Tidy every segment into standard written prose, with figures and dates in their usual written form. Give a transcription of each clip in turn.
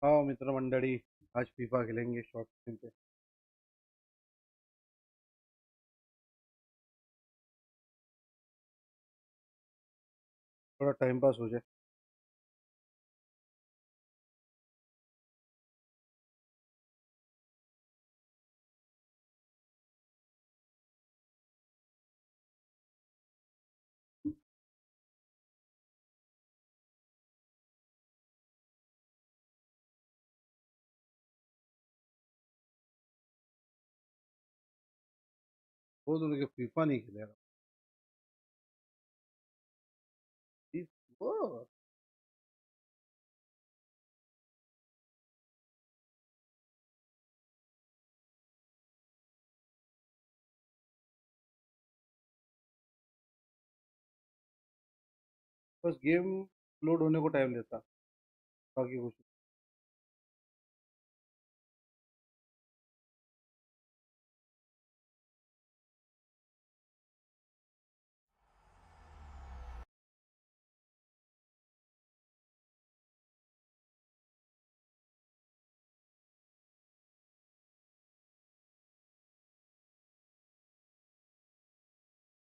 हाँ मित्र मंडळी, आज फीफा खेलेंगे शॉर्ट स्क्रीन पे। थोड़ा टाइम पास हो जाए। वो दोनों के फीफा नहीं खेलेगा। इस- वो बस गेम लोड होने को टाइम लेता, बाकी कुछ नहीं।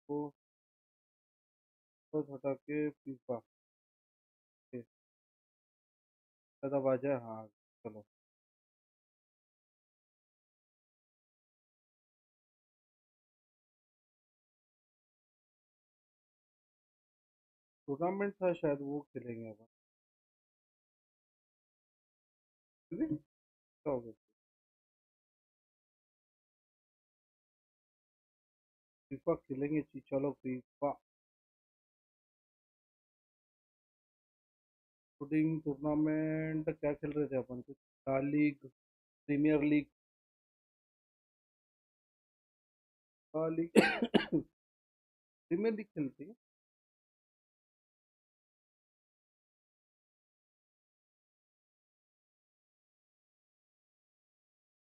वो बस हटा के फीफा के तब आ जाए। हाँ चलो। टूर्नामेंट था शायद, वो खेलेंगे अपन। क्या हो गया? फीफा खेलेंगे जी, चलो फीफा। फुटिंग टूर्नामेंट क्या खेल रहे थे अपन? कुछ league, premier league, league premier league खेलते हैं।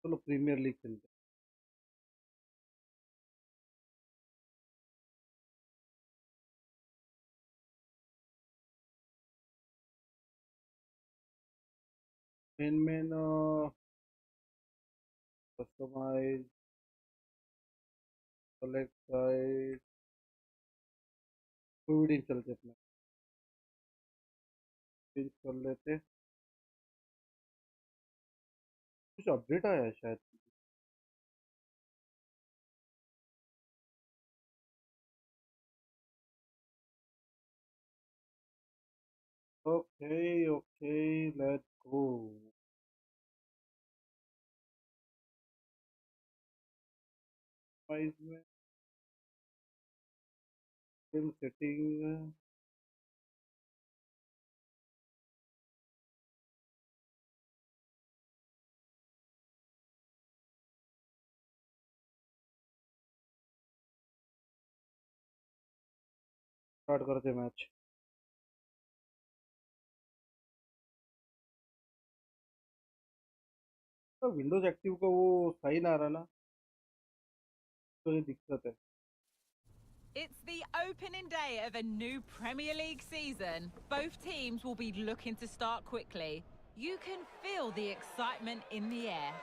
चलो प्रीमियर लीग खेलते हैं। मेन कस्टमाइज, सेलेक्ट साइट, कोई चलते अपना चेंज कर लेते। कुछ अपडेट आया है शायद। Okay okay, let's go. Customise में गेम सेटिंग स्टार्ट करते मैच। तो विंडोज एक्टिव का वो साइन आ रहा ना, तो ये दिक्कत है। It's the opening day of a new Premier League season. Both teams will be looking to start quickly. You can feel the excitement in the air.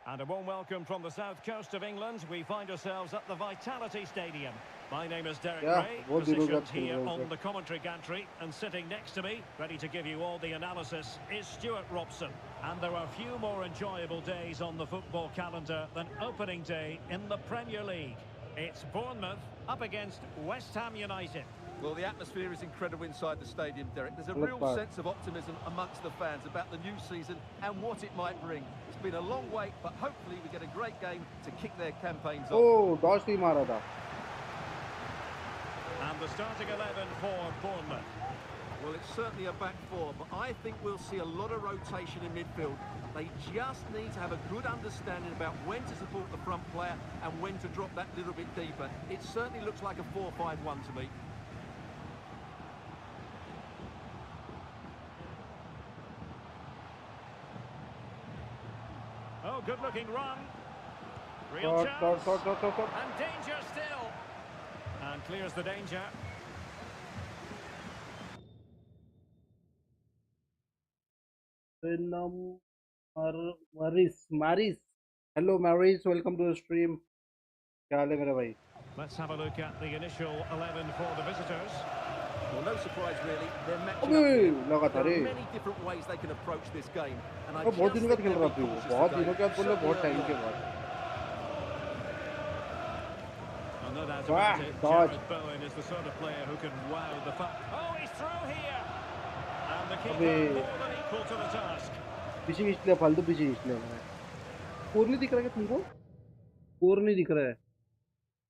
And a warm welcome from the south coast of England. We find ourselves at the Vitality Stadium. My name is Derek क्या Ray, बहुत दिनों बाद positioned खेल here रहे हो on उधर। the commentary gantry, and sitting next to me, ready to give you all the analysis, is Stuart Robson. And there are few more enjoyable days on the football calendar than opening day in the Premier League. It's Bournemouth up against West Ham United. Well, the atmosphere is incredible inside the stadium, Derek. There's a गलत real बात। sense of optimism amongst the fans about the new season and what it might bring. It's been a long wait, but hopefully we get a great game to kick their campaigns off. Oh डॉस नहीं मारा था। And the starting 11 for Bournemouth. Well, it's certainly a back four, but I think we'll see a lot of rotation in midfield. They just need to have a good understanding about when to support the front player and when to drop that little bit deeper. It certainly looks like a 4-5-1 to me. Oh, good-looking run. Real shot shot chance. Shot shot shot shot. And danger still. And clears the danger. Venom Maris Maris. Hello Maris, welcome to the stream. क्या हाल है मेरा भाई? Let's have a look at the initial 11 for the visitors. Well, no surprise really. They're matching अबे up here. लगा था There रे. are many different ways they can approach this game, and I अब बहुत just दिनों बाद think खेल they'll रहा be था वो. cautious बहुत today. दिनों के बाद बोल रहे बहुत Certainly टाइम के early बाद. And no doubt वाह about it, dodge. Jared Bowen is the sort of player who can wow the fun. Oh, he's through here! And the अबे keeper more than equal to the task. पीछे खींच लिया, फालतू पीछे खींच लिया मैंने. स्कोर नहीं दिख रहा क्या तुमको? स्कोर नहीं दिख रहा है.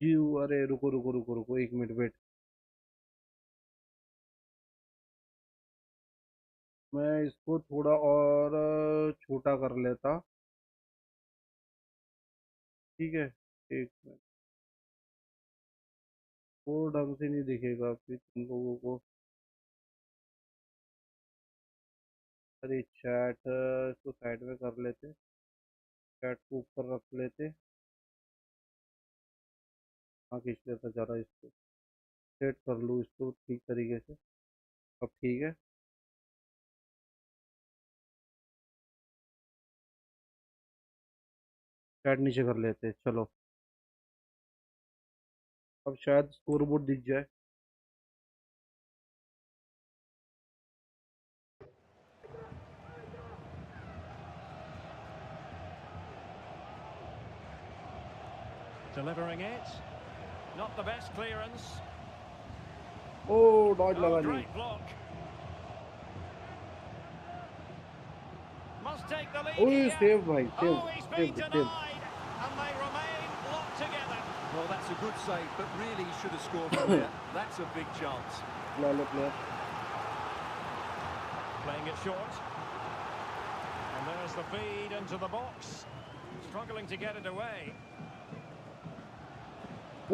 जी अरे रुको रुको रुको रुको 1 मिनट वेट. मैं इसको थोड़ा और छोटा कर लेता. ठीक है. 1 मिनट. स्कोर ढंग से नहीं दिखेगा फिर तुम लोगों को. अरे चैट इसको साइड में कर लेते. चैट को ऊपर रख लेते. हाँ खींच लेता ज़रा इसको. सेट कर लूँ इसको ठीक तरीके से. अब ठीक है. चैट नीचे कर लेते चलो. अब शायद स्कोर बोर्ड दिख जाए. Delivering it. Not the best clearance. Oh डॉज Oh, लगा नहीं. great block. Must take the lead ओए here. सेव भाई save Oh, he's been save save. denied. And they remain locked together. Well, that's a good save, but really he should have scored from there. That's a big chance. Player player. Playing it short. And there's the feed into the box. Struggling to get it away.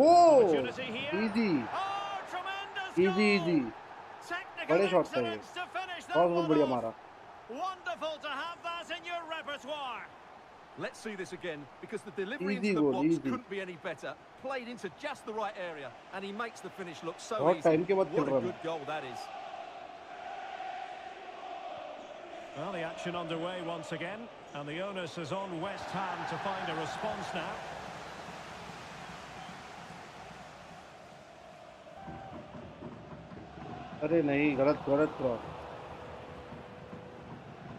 Oh Opportunity here. Easy Oh, tremendous easy goal. Easy. Technical बड़े shot थे ये. excellence to finish that बहुत one बढ़िया off. मारा. Wonderful to have that in your repertoire. Let's see this again, because the delivery Easy into the goal, box easy. couldn't be any better. Played into just the right area, and he makes the finish look so बहुत easy. Time के बाद खेल What रहा a हूँ. good goal that is. Well, the action underway once again, and the onus is on West Ham to find a response now. अरे नहीं गलत गलत क्रॉस.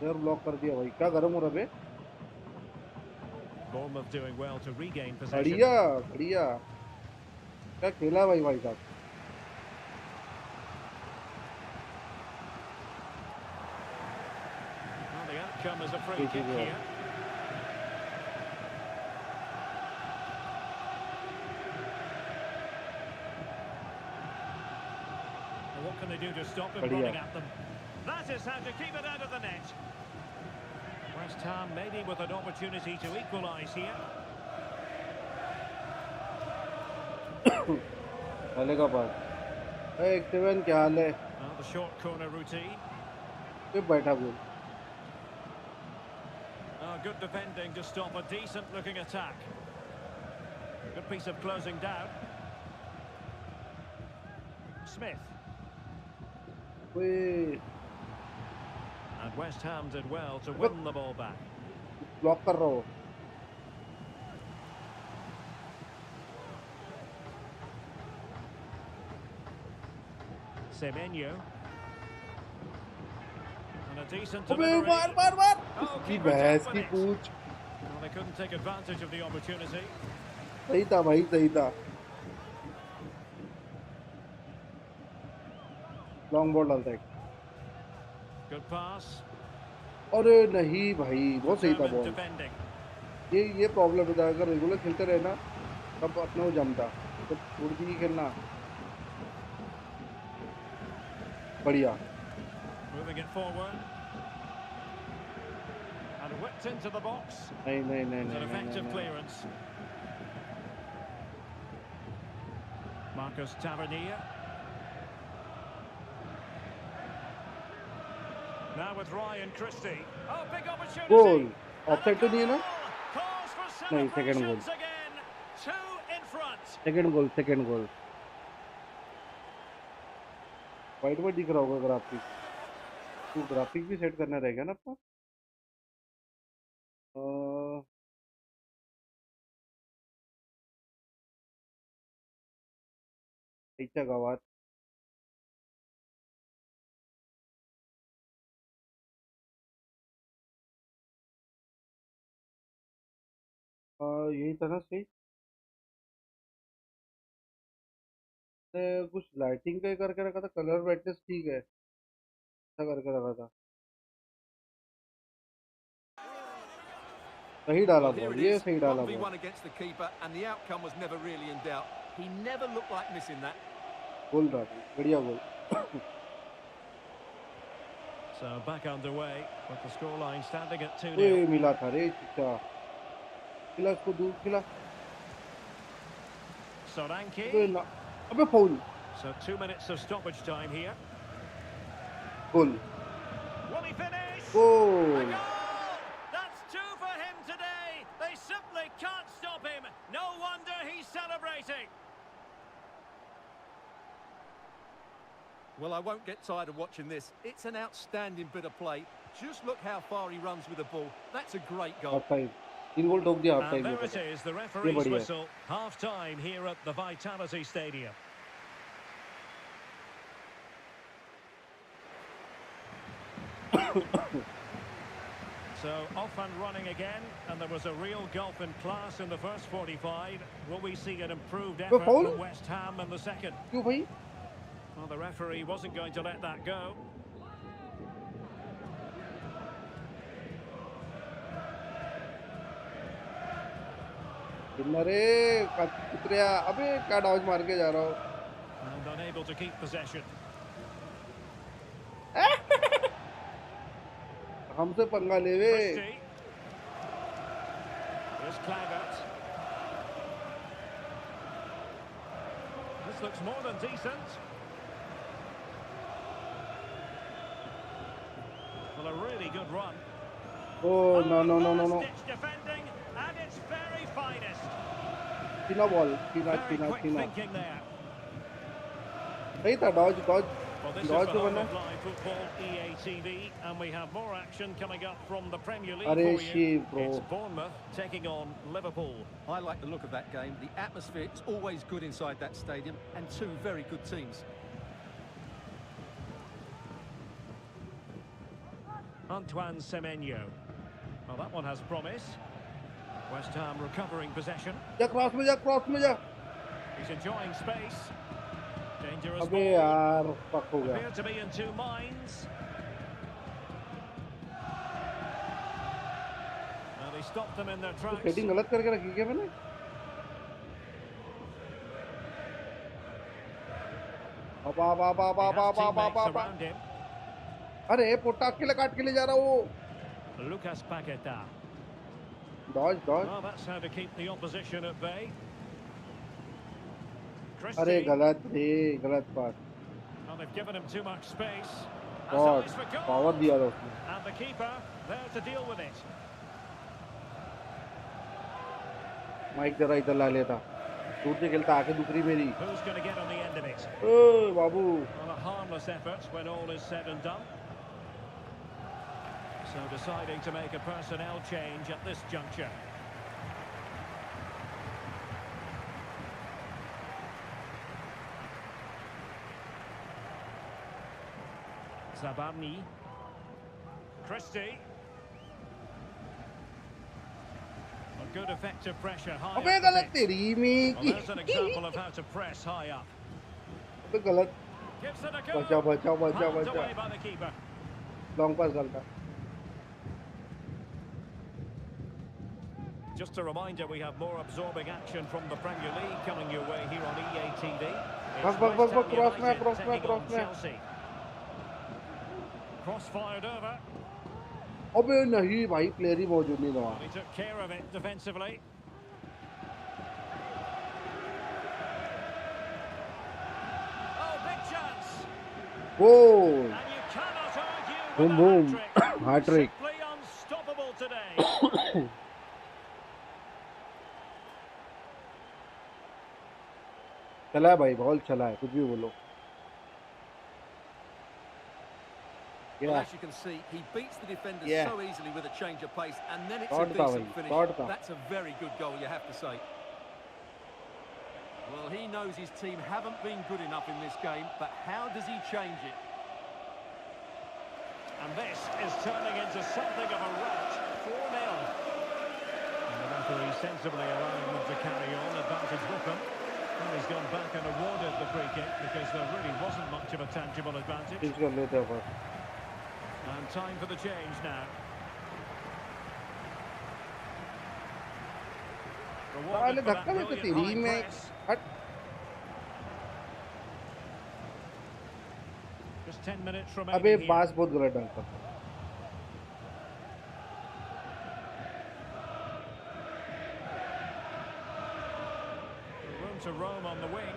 यार ब्लॉक कर दिया भाई. क्या गरम हो रहा बे? Bournemouth doing well to regain possession. बढ़िया बढ़िया. क्या खेला भाई भाई साहब. Well, the outcome is a free Easy kick goal. here. Well, what can they do to stop him बढ़िया. running at them? That is how to keep it out of the net. West Ham maybe with an opportunity to equalise here. चलेगा पास. एक seven क्या हाल है? Well, the short corner routine. फिर बैठा गोल. Oh, good defending to stop a decent-looking attack. Good piece of closing down. Smith. ओए And West Ham did well to win the ball back. Block कर रहा हो. Semenyo. And a decent अबे delivery. मार मार मार. Oh, इसकी keeper भैंस dealt की with it. Poonch. Well, they couldn't take advantage of the opportunity. सही था भाई सही था. लॉन्ग बॉल डालता है. Good pass. अरे नहीं भाई बहुत सही था Determined बॉल. defending. ये प्रॉब्लम है. अगर रेगुलर खेलते रहे ना तब अपना वो जमता. तो छोड़ दी खेलना. बढ़िया. Moving it forward. And whipped into the box. नहीं नहीं नहीं It's an नहीं effective नहीं. clearance. Marcus Tavernier. Now with Ryan Christie. Oh, big opportunity. Goal. And a offside तो नहीं है ना? goal. Calls for नहीं, second goal. celebrations again. Two in front. Second goal second goal. White में दिख रहा होगा ग्राफिक. तो ग्राफिक भी सेट करना रहेगा ना अपना. आईच्या गावात यही था ना सही। कुछ लाइटिंग का ही करके रखा था, कलर ब्राइटनेस ठीक है, ऐसा करके रखा था। सही डाला Well, here बॉल, it ये is. सही डाला ball. 1v1 against the keeper, and the outcome was never really in doubt. He never looked like missing that. गोल डाली, बढ़िया गोल। So back underway with the scoreline standing at 2-0. ओए मिला था रे चिच्चा, खिला इसको, दूर खिला। Solanke. अबे ना, अबे foul. So 2 minutes of stoppage time here. Goal Will he finish? A goal. goal! That's 2 for him today. They simply can't stop him. No wonder he's celebrating. Well, I won't get tired of watching this. It's an outstanding bit of play. Just look how far he runs with the ball. That's a great goal. Half time 3 गोल ठोक दिया half And time there में। it is, the ये referee's बढ़िया है। whistle. Half time here at the Vitality Stadium. So off and running again, and there was a real gulf in class in the first 45. Will we see an improved effort foul? from West Ham in the second? क्यों भाई? Well, the referee wasn't going to let that go. अरे कुतरिया, अबे क्या Dodge मार के जा रहा हो? And unable to keep possession. हमसे पंगा ले वे। Christie. Here's Claggart. This looks more than decent. Well, a really good run. Oh no no no no no! Last-ditch defending, and it's very finest. चीना ball, चीना Very चीना quick चीना। thinking there. सही था, डॉज डॉज Well, this is डॉज the तो home बना। of live football, EATV, and we have more action coming up from the Premier League अरे for you. shit, bro. It's Bournemouth taking on Liverpool. I like the look of that game. The atmosphere is always good inside that stadium, and two very good teams. Antoine Semenyo. Well, that one has promise. West Ham recovering possession. जा cross में जा, cross में जा। He's enjoying space. Dangerous अबे ball. यार पक हो गया। Appear to be in two minds. Well, he stopped them in their tracks. Setting गलत करके रखी क्या मैंने? बाबा बाबा He Baba has Baba teammates Baba. around him. अरे पोटा अकेले काट के ले जा रहा वो। Lucas Paqueta. डॉज डॉज। Well, that's how to keep the opposition at bay. अरे Christie. गलत रे, गलत बात। Well, they've given him too much space. God, As for goal. Power दिया था उसने। And the keeper there to deal with it. Mic जरा इधर ला लेता, दूर से खेलता, आके दूसरी मेरी। Who's going to get on the end of it? ओए बाबू। Well, a harmless effort when all is said and done. So deciding to make a personnel change at this juncture. Zabarni. Christie. A good effective pressure high अबे up the गलत pitch. तेरी में Well, की। there's an example of how to press high up. अबे गलत। Gives it a go. बचा बचा बचा Palmed बचा। away by the keeper. Long pass डालता। Just a reminder, we have more absorbing action from the Premier League coming your way here on EATV. बस It's बस बस West बस, Ham cross में United क्रॉस में taking cross on में। Chelsea. Cross fired over. अबे नहीं भाई, प्लेयर ही मौजूद नहीं था। Well, he took care of it defensively. Oh, big chance. Goal. And you cannot argue Boom, with boom. a hat-trick. Hat-trick. Simply unstoppable today. चला है भाई, बॉल चला है, कुछ भी बोलो। Well, Yeah. as you can see, he beats the defenders Yeah. so easily with a change of pace, and then it's Shot a tha decent bhai, finish. shot tha. That's a very good goal, you have to say. Well, he knows his team haven't been good enough in this game, but how does he change it? And this is turning into something of a rout. 4-0. And the referee sensibly allowing them to carry on, advantage with them. And he's gone back and awarded the free kick because there really wasn't much of a tangible advantage. Change कर लेते हैं पर. And time for the change now. साले Rewarded for that धक्का देते brilliant तेरी high में. press. हट. Just 10 minutes अबे remaining here. पास बहुत गलत डालता. Room to roam on the wing.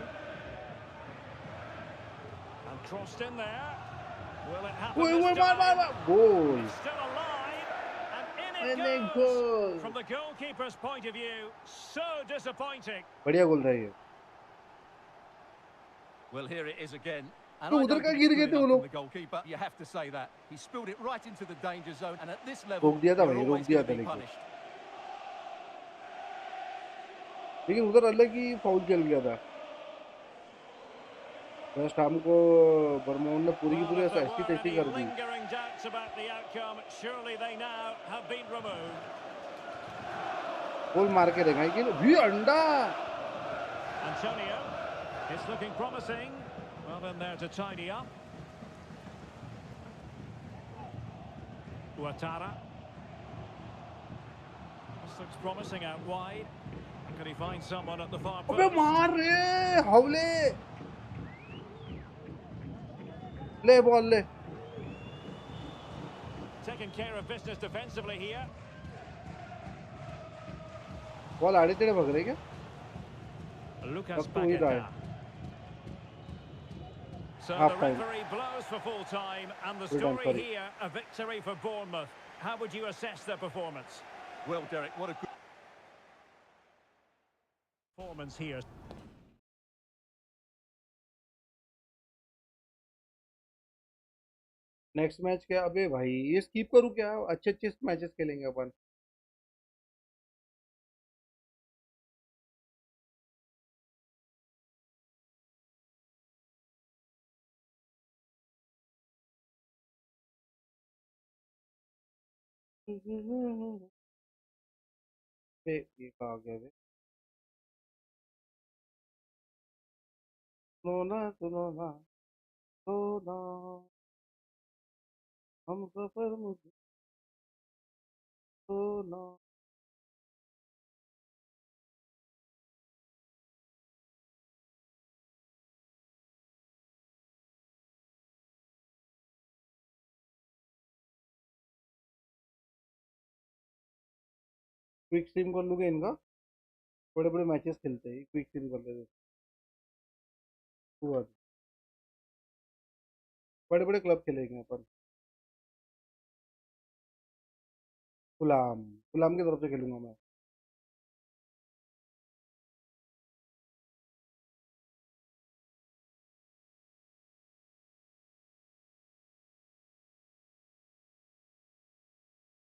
And crossed in there. Will it happen Wait, this wait, time? goal. It's still alive. And And in it it goes. goes. From the goalkeeper's point of view, so disappointing. बढ़िया गोल था ये. Well, here it is again. And तो I उधर don't का think गिर it's गए good थे वो enough from लोग. the goalkeeper. You have to say that. He spilled it right into the danger zone, and at this level, रोक दिया था you're भाई, always रोक दिया going to था be लेकिन. punished. लेकिन उधर अलग ही फाउल चल गया था. फर्स्ट हमको बर्माउंड ने पूरी की Well, पूरी if there ऐसी were तैसी any कर दी. lingering doubts about the outcome, surely they now have been removed. गोल मार के रहेगा कि भी अंडा. Antonio, it's looking promising. Well, in there to tidy up. Ouattara. This looks promising out wide. Could he find someone at the far अबे post? मार रे हवले. ले बॉल ले. Taking care of business defensively here. Ball आड़े तेरे भग रहे क्या? Lucas अब तो वही रहा है. Paqueta. So Half the time. referee blows for full time, and the Full time, story sorry. here, a victory for Bournemouth. How would you assess their performance? Well, Derek, what a good... Performance here. Next match क्या? अबे भाई ये skip करूँ क्या? अच्छे अच्छे matches खेलेंगे अपन. ये कहा गया बे. सुनो ना सुनो ना सुनो हम सफर मुझे सुनो. क्विक स्ट्रीम कर लूंगा इनका. बड़े बड़े मैचेस खेलते हैं, क्विक स्ट्रीम कर लेते. हुआ बड़े बड़े क्लब खेलेंगे अपन. गुलाम गुलाम की तरफ से खेलूंगा मैं.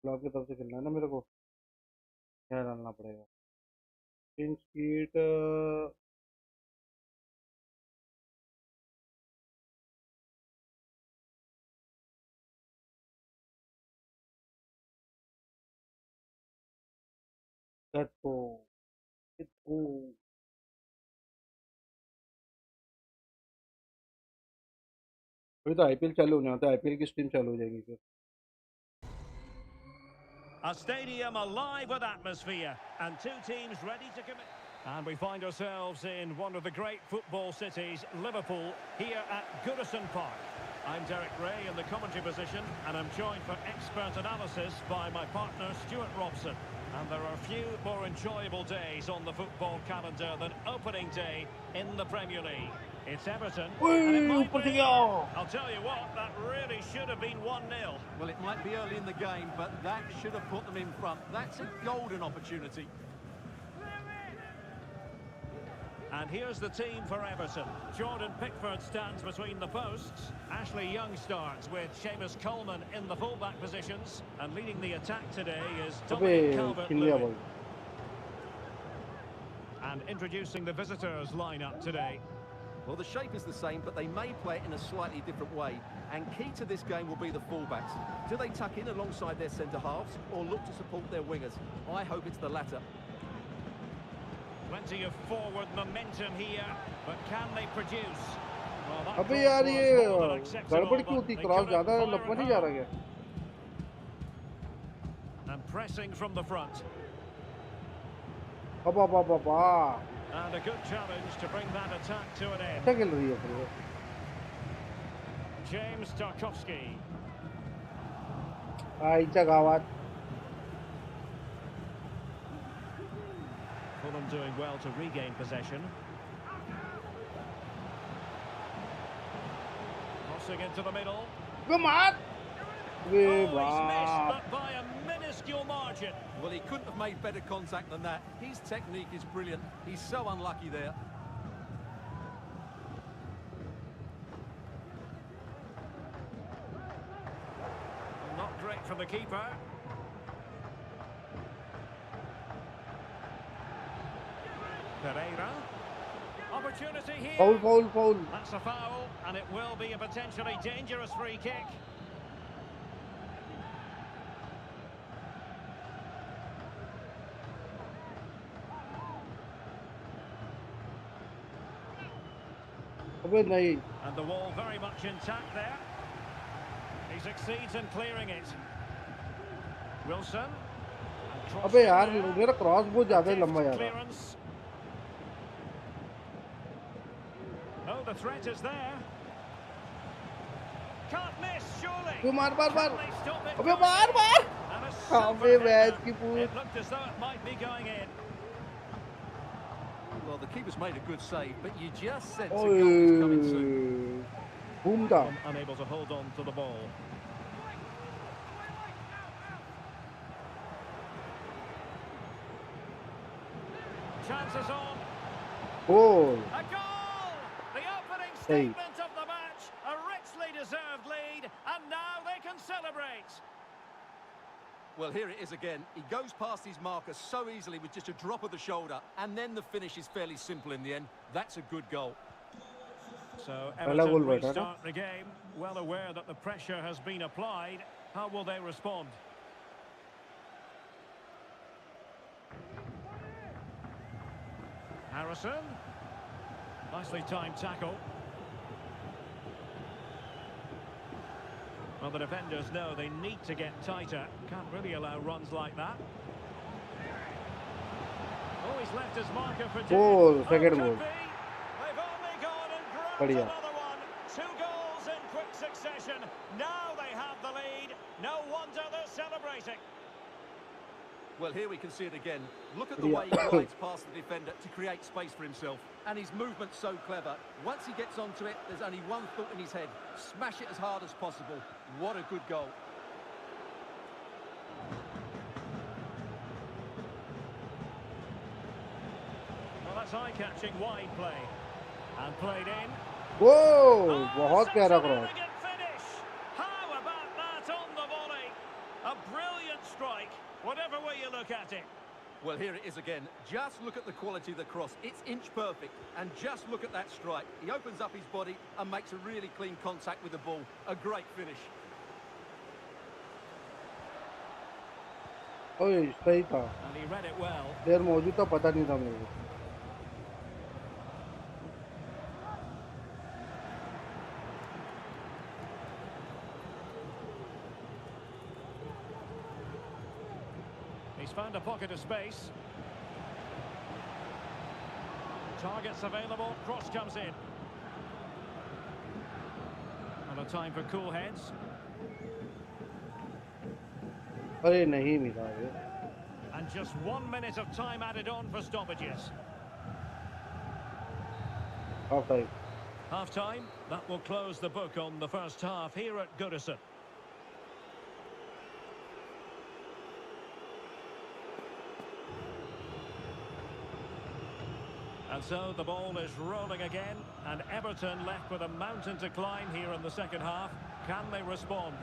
गुलाम की तरफ से खेलना है ना मेरे को. क्या डालना पड़ेगा? Pink sheet. Let's go. Let's go. अभी तो आईपीएल चालू होने वाला है. आईपीएल की स्ट्रीम चालू हो जाएगी फिर. A stadium alive with atmosphere and two teams ready to commit. And we find ourselves in one of the great football cities, Liverpool, here at Goodison Park. I'm Derek Ray in the commentary position, and I'm joined for expert analysis by my partner Stuart Robson. And there are few more enjoyable days on the football calendar than opening day in the Premier League. It's Everton, and it might ऊपर से be, गया. I'll tell you what, that really should have been 1-0. Well, it might be early in the game, but that should have put them in front. That's a golden opportunity. And here's the team for Everton. Jordan Pickford stands between the posts. Ashley Young starts with Seamus Coleman in the fullback positions. And leading the attack today is Dominic Calvert-Lewin. And introducing the visitors lineup today. Well, the shape is the same, but they may play it in a slightly different way. And key to this game will be the fullbacks. Do they tuck in alongside their centre-halves or look to support their wingers? I hope it's the latter. Plenty of forward momentum here, but can they produce? Well, अबे यार ये गड़बड़ क्यों थी? Cross ज्यादा लंबा नहीं जा रहा क्या? And pressing from the front. And a good challenge to bring that attack to an end. अच्छा खेल रही है फिर. James Tarkowski. आईचा गावात. Fulham doing well to regain possession. Crossing into the middle. Come on! Oh, he's missed, but by a minuscule margin. Well, he couldn't have made better contact than that. His technique is brilliant. He's so unlucky there. Not great from the keeper. Pereira. Opportunity here. Foul. That's a foul, and it will be a potentially dangerous free kick. And the wall very much intact there. He succeeds in clearing it. Wilson. अबे यार मेरा cross बहुत ज़्यादा लंबा जा रहा है. Oh, the threat is there. Can't miss, surely. अबे मार. अबे मार. अबे मैच की पूरी. It looked as though it might be going in. Well, the keeper's made a good save, but you just sense a goal is coming soon. Boom down. Unable to hold on to the ball. Chances on. Goal. A goal! The opening statement of the match. A richly deserved lead, and now they can celebrate. Well, here it is again. He goes past his marker so easily with just a drop of the shoulder, and then the finish is fairly simple in the end. That's a good goal. So Everton restart the game, well aware that the pressure has been applied. How will they respond? Harrison. Nicely timed tackle. Well, the defenders know they need to get tighter. Can't really allow runs like that. Oh, he's left his marker for goal. Second goal. They've only gone and grabbed another one. 2 goals in quick succession. Now they have the lead. No wonder they're celebrating. Well, here we can see it again. Look at the way he glides past the defender to create space for himself. And his movement's so clever. Once he gets onto it, there's only one thought in his head. Smash it as hard as possible. What a good goal. Well, that's eye-catching wide play. And played in. Whoa! बहुत प्यारा cross. How about that on the volley? A brilliant strike, whatever way you look at it. Well, here it is again. Just look at the quality of the cross. It's inch perfect. And just look at that strike. He opens up his body and makes a really clean contact with the ball. A great finish. ओए सही था. And he read it well. देर मौजूद था पता नहीं था मेरे को. He's found a pocket of space. Targets available, cross comes in. And a time for cool heads. अरे नहीं मिला ये. And just 1 minute of time added on for stoppages. Half time. Half time, that will close the book on the first half here at Goodison. And so the ball is rolling again, and Everton left with a mountain to climb here in the second half. Can they respond?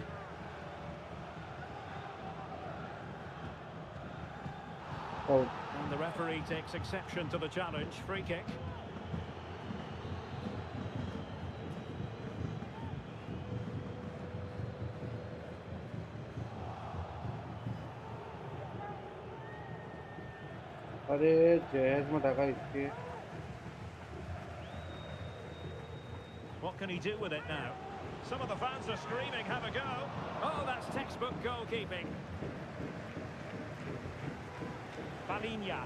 Oh. And the referee takes exception to the challenge. Free kick. अरे जहेज में ढका इसके. What can he do with it now? Some of the fans are screaming, have a go. Oh, that's textbook goalkeeping. Palinha.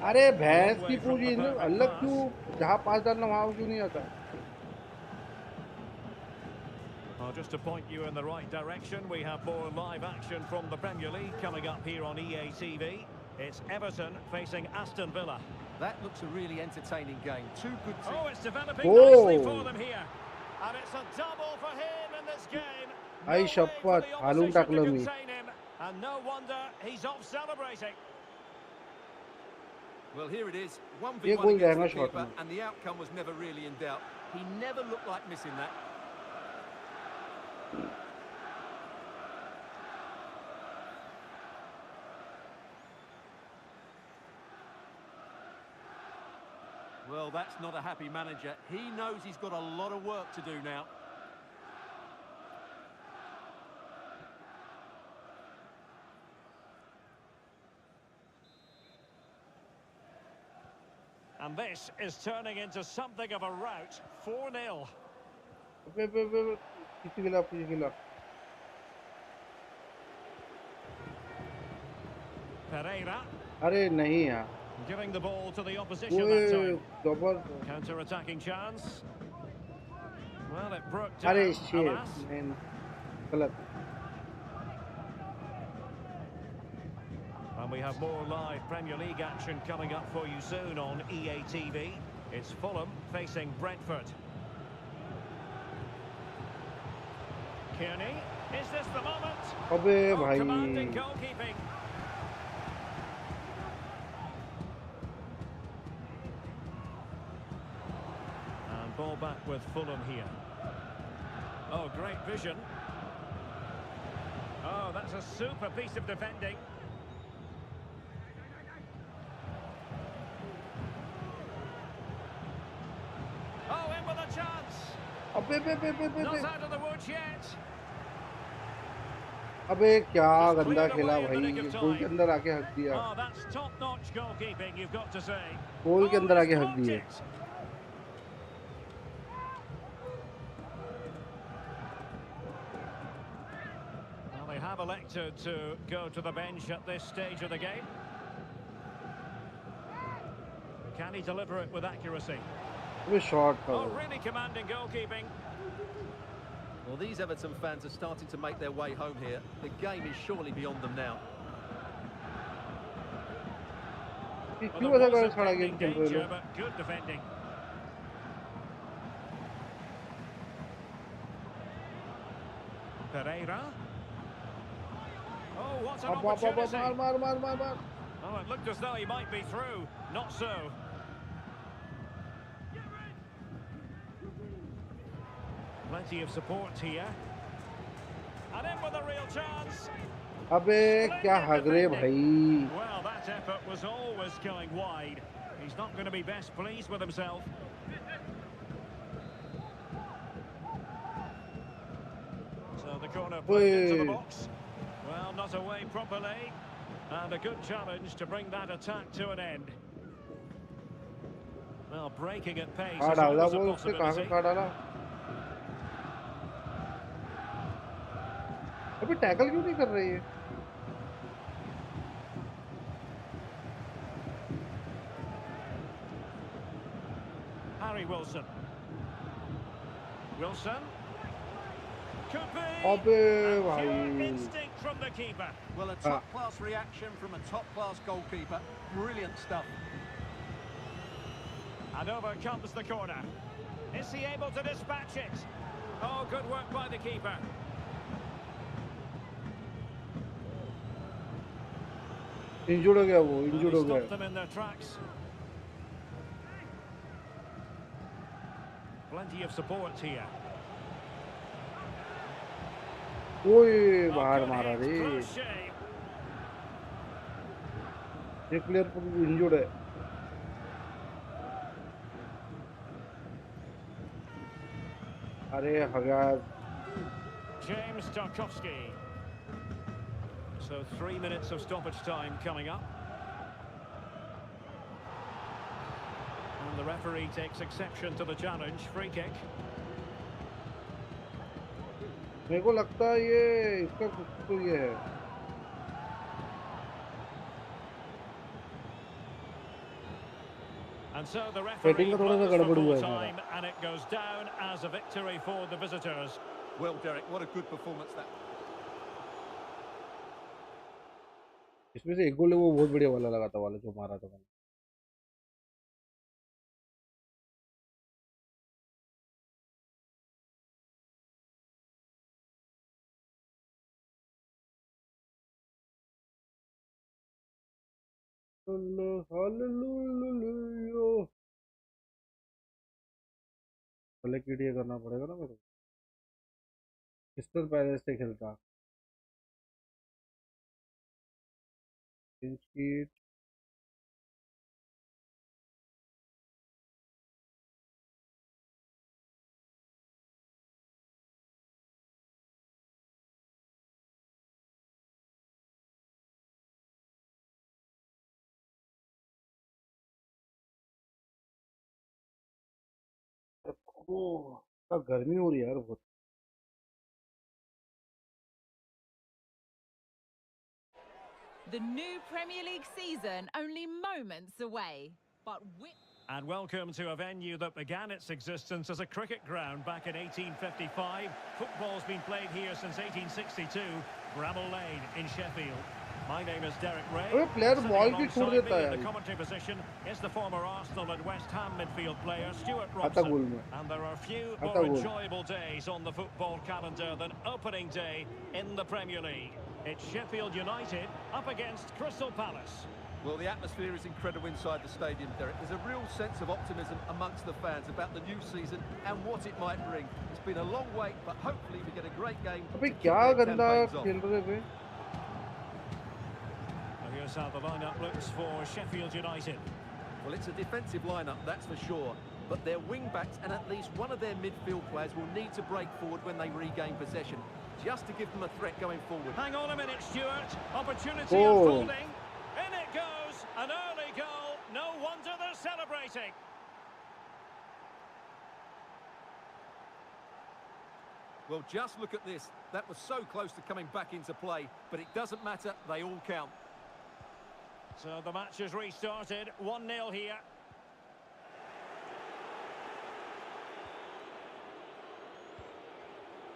अरे भैंस की पूरी अलग क्यों जहाँ पास डालना वहाँ क्यों नहीं आता? Well, just to point you in the right direction, we have more live action from the Premier League coming up here on EATV. It's Everton facing Aston Villa. That looks a really entertaining game. Two good teams. Oh, it's developing nicely for them here. And it's a double for him in this game. No way for the opposition to contain him. And no wonder he's off celebrating. Well, here it is. 1v1 against the keeper, and the outcome was never really in doubt. He never looked like missing that. Well, that's not a happy manager. He knows he's got a lot of work to do now. And this is turning into something of a rout. 4-0. Pereira. अरे नहीं यार. Giving the ball to the opposition that time. Counter-attacking chance. Well, it broke down. अरे shit. गलत. And we have more live Premier League action coming up for you soon on EATV. It's Fulham facing Brentford. Kearney, is this the moment? अबे भाई. Commanding goalkeeping. And ball back with Fulham here. Oh, great vision. Oh, that's a super piece of defending. Oh, in with a chance. Not out of the woods yet. अबे क्या गंदा खेला भाई. गोल के अंदर आके हक दिया. Oh, that's top-notch goalkeeping, you've got to say. गोल के अंदर आके हक दिया. Well, they have elected to go to the bench at this stage of the game. Can he deliver it with accuracy? Short. Oh, really commanding goalkeeping. Well, these Everton fans are starting to make their way home here. The game is surely beyond them now. Well, there was a danger, but good defending. Pereira. Oh, what an opportunity. Oh, it looked as though he might be through. Not so. Plenty of support here. And in with a real chance. अबे क्या हग रहे भाई. Well, that effort was always going wide. He's not going to be best pleased with himself. So the corner played into the box. Well, not away properly. And a good challenge to bring that attack to an end. Well, breaking at pace is always a possibility. अबे tackle क्यों नहीं कर रही है? Harry Wilson. Wilson. Could be. अबे भाई. Pure instinct from the keeper. Well, a top-class reaction from a top-class goalkeeper. Brilliant stuff. And over comes the corner. Is he able to dispatch it? Oh, good work by the keeper. Injured हो गया वो. Injured हो गया. Stopped them in their tracks. Plenty of support here. ओए Oh, बाहर good मारा hit, रे, close shave. एक प्लेयर इंजर्ड है. अरे हगाज. James Tarkowski. So 3 minutes of stoppage time coming up. And the referee takes exception to the challenge. Free kick. मेरे को लगता है ये इसका कुछ तो ये है. And so the Setting referee का थोड़ा सा blows for गड़बड़ हुआ full है time मेरा. and it goes down as a victory for the visitors. Well, Derek, what a good performance that. इसमें से एक गोल है वो बहुत बढ़िया वाला लगा था, वाला जो मारा था मैंने. हालेलुया. पहले क्रिएट करना पड़ेगा ना मेरे को. क्रिस्टल पैलेस से खेलता. की गर्मी हो रही है यार बहुत. The new Premier League season only moments away. But And welcome to a venue that began its existence as a cricket ground back in 1855. Football's been played here since 1862, Bramall Lane in Sheffield. My name is Derek Ray. अबे player Sitting ball की छोड़ alongside देता me है in the यार. commentary position is the former Arsenal and West Ham midfield player Stuart आता गोल Robson. में. And there are few आता more goal. enjoyable days on the football calendar than opening day in the Premier League. It's Sheffield United up against Crystal Palace. Well, the atmosphere is incredible inside the stadium, Derek. There's a real sense of optimism amongst the fans about the new season and what it might bring. It's been a long wait, but hopefully we get a great game अबे to kick क्या their गंदा campaigns off. खेल रहे थे. Well, here's how the lineup looks for Sheffield United. Well, it's a defensive lineup, that's for sure. But their wing-backs and at least one of their midfield players will need to break forward when they regain possession, just to give them a threat going forward. Hang on a minute, Stuart. Opportunity Oh. unfolding. In it goes. An early goal. No wonder they're celebrating. Well, just look at this. That was so close to coming back into play, but it doesn't matter. They all count. So the match has restarted. 1-0 here.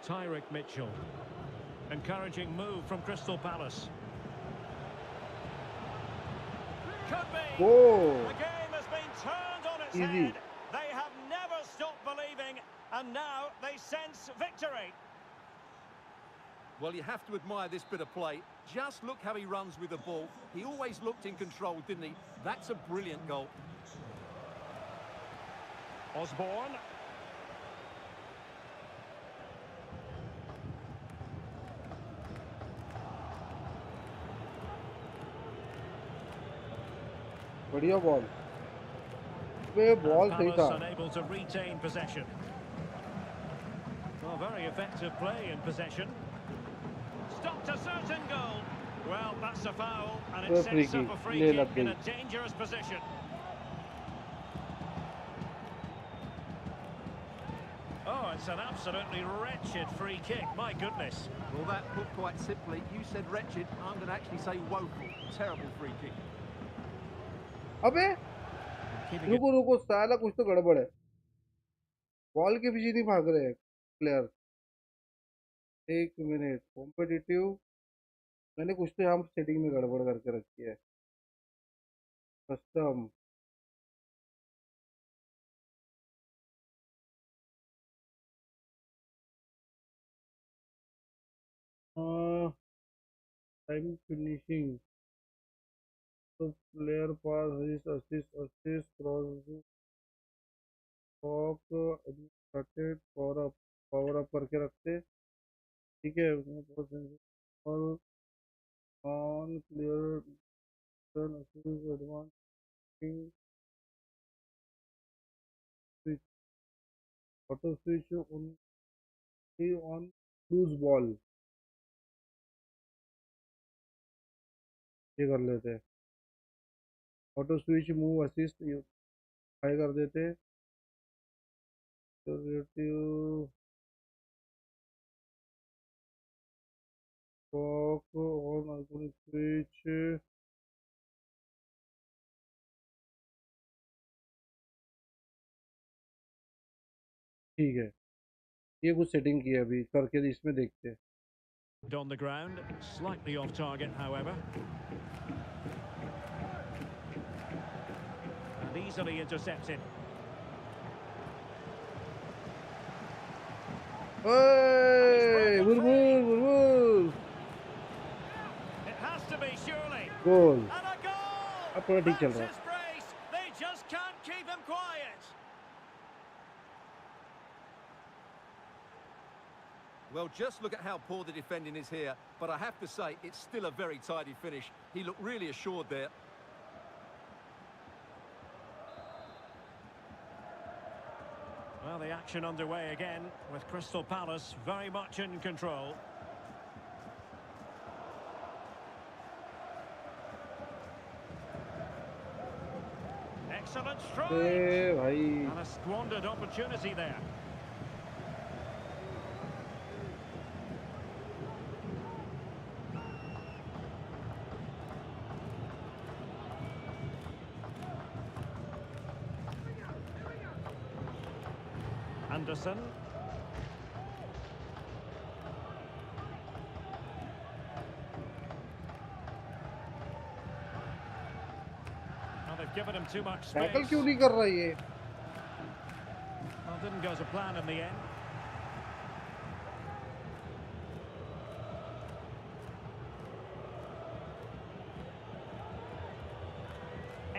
Tyrick Mitchell. Encouraging move from Crystal Palace. Could be. Oh. The game has been turned on its Easy. head. They have never stopped believing, and now they sense victory. Well, you have to admire this bit of play. Just look how he runs with the ball. He always looked in control, didn't he? That's a brilliant goal. Osborne. बढ़िया ball. वे ball सही Palace था. unable to retain possession. Well, very effective play in possession. Stopped a certain goal. Well, that's a foul, and it Free sets up a kick. free ले kick लग in गई. a dangerous position. Oh, it's an absolutely wretched free kick. My goodness. Well, that put quite simply, you said wretched. I'm going to actually say woeful. Terrible free kick. अबे Keeping it. रुको रुको, साला कुछ तो गड़बड़ है. Ball के पीछे नहीं भाग रहे प्लेयर. एक मिनट. कॉम्पिटिटिव. मैंने कुछ तो यहाँ सेटिंग में गड़बड़ करके रखी है. कस्टम. Time finishing. तो player pass, assist, cross, top started power up करके रखते, ठीक है। और on clear turn advancing switch, auto switch only on loose ball, ये कर लेते हैं। Auto switch move assist high कर देते, ऑन स्विच, ठीक है। ये कुछ सेटिंग की है, अभी करके इसमें देखते हैं। On the ground, slightly off target, however. And easily intercepted. ओए बुलबुल बुलबुल, It has to be, surely. Goal. And a goal! अब थोड़ा ठीक चल That's रहा है। his brace. They just can't keep him quiet. Well, just look at how poor the defending is here, but I have to say, it's still a very tidy finish. He looked really assured there. Well, the action underway again, with Crystal Palace very much in control. Excellent strike! ए भाई, And a squandered opportunity there. Anderson. Well, they've given him too much space. Tackle क्यों नहीं कर रहा ये? Well, didn't go to plan in the end.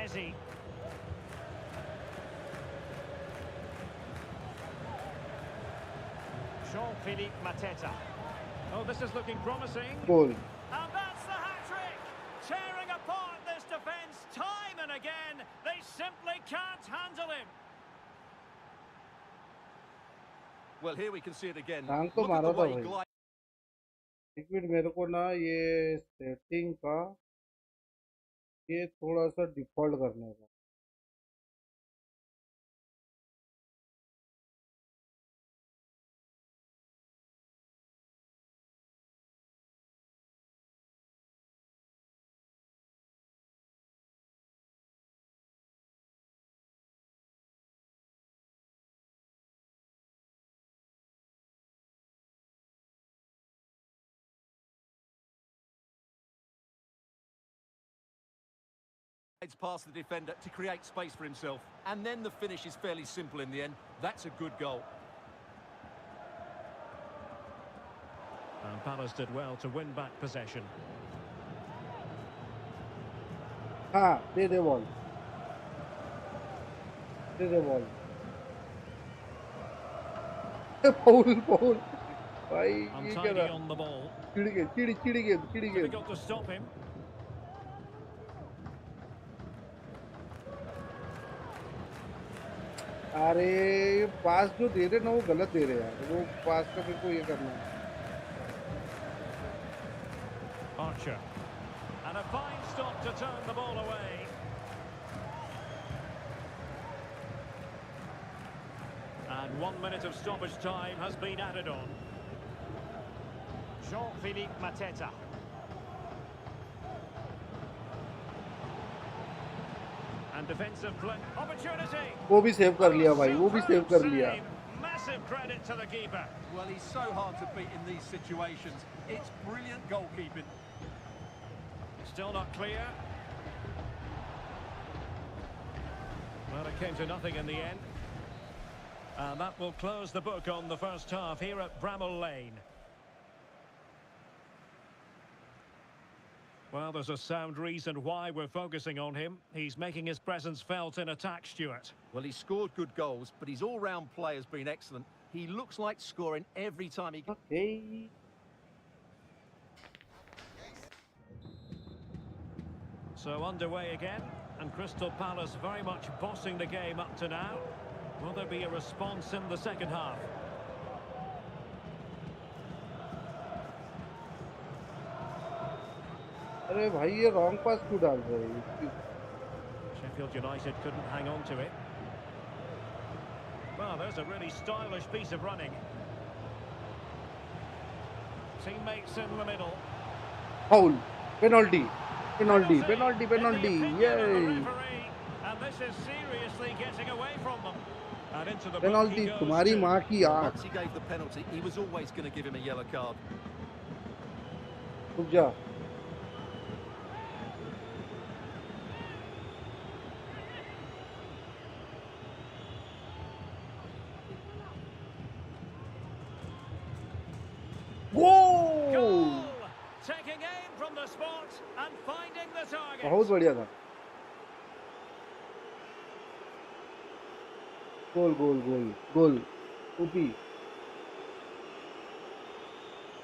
Ezzy. Jean-Philippe Mateta. Oh, this is looking promising. Goal. And that's the hat-trick! Tearing apart this defence time and again. They simply can't handle him. Well, here we can see it again. टांग तो Look at मारा the था way he भाई। glides. एक minute, मेरे को ना ये सेटिंग का ये थोड़ा सा डिफॉल्ट करने का। It's past the defender to create space for himself. And then the finish is fairly simple in the end. That's a good goal. And Palace did well to win back possession. हाँ, दे दे ball, दे दे ball. Foul foul भाई, ये क्या Untidy था? on the ball. चिड़ी गेंद, चिड़ी गेंद। Difficult to stop him. अरे पास जो दे रहे ना वो गलत दे रहे यार, वो पास का मेरे को ये करना है। Archer. And a fine stop to turn the ball away. And 1 minute of stoppage time has been added on. Jean-Philippe Mateta. And defensive play. Opportunity! वो भी सेव कर लिया भाई, वो भी सेव कर लिया। Massive credit to the keeper. Well, he's so hard to beat in these situations. It's brilliant goalkeeping. Still not clear. Well, it came to nothing in the end. And that will close the book on the first half here at Bramall Lane. Well, Well, there's a sound reason why we're focusing on him. He's making his presence felt in attack, Stuart. Well, he scored good goals, but his all-round play has been excellent. He looks like scoring every time he... Okay. So underway again, and Crystal Palace very much bossing the game up to now. Will there be a response in the second half? अरे भाई ये wrong पास क्यों डाल रहे हैं? Sheffield United couldn't hang on to it. Well, there's a really stylish piece of running. Teammates in the middle. Foul, penalty, penalty, Penalty penalty, in the penalty. opinion of the Yay! referee. And this is seriously getting away from them. And into the book Penalty, he goes तुम्हारी too. माँ की आँख. Once he gave the penalty, he was always going to give him a yellow card. रुक जा. Goal! Goal! Taking aim from the spot and finding the target. बहुत बढ़िया था. गोल गोल गोल गोल. ऊपी.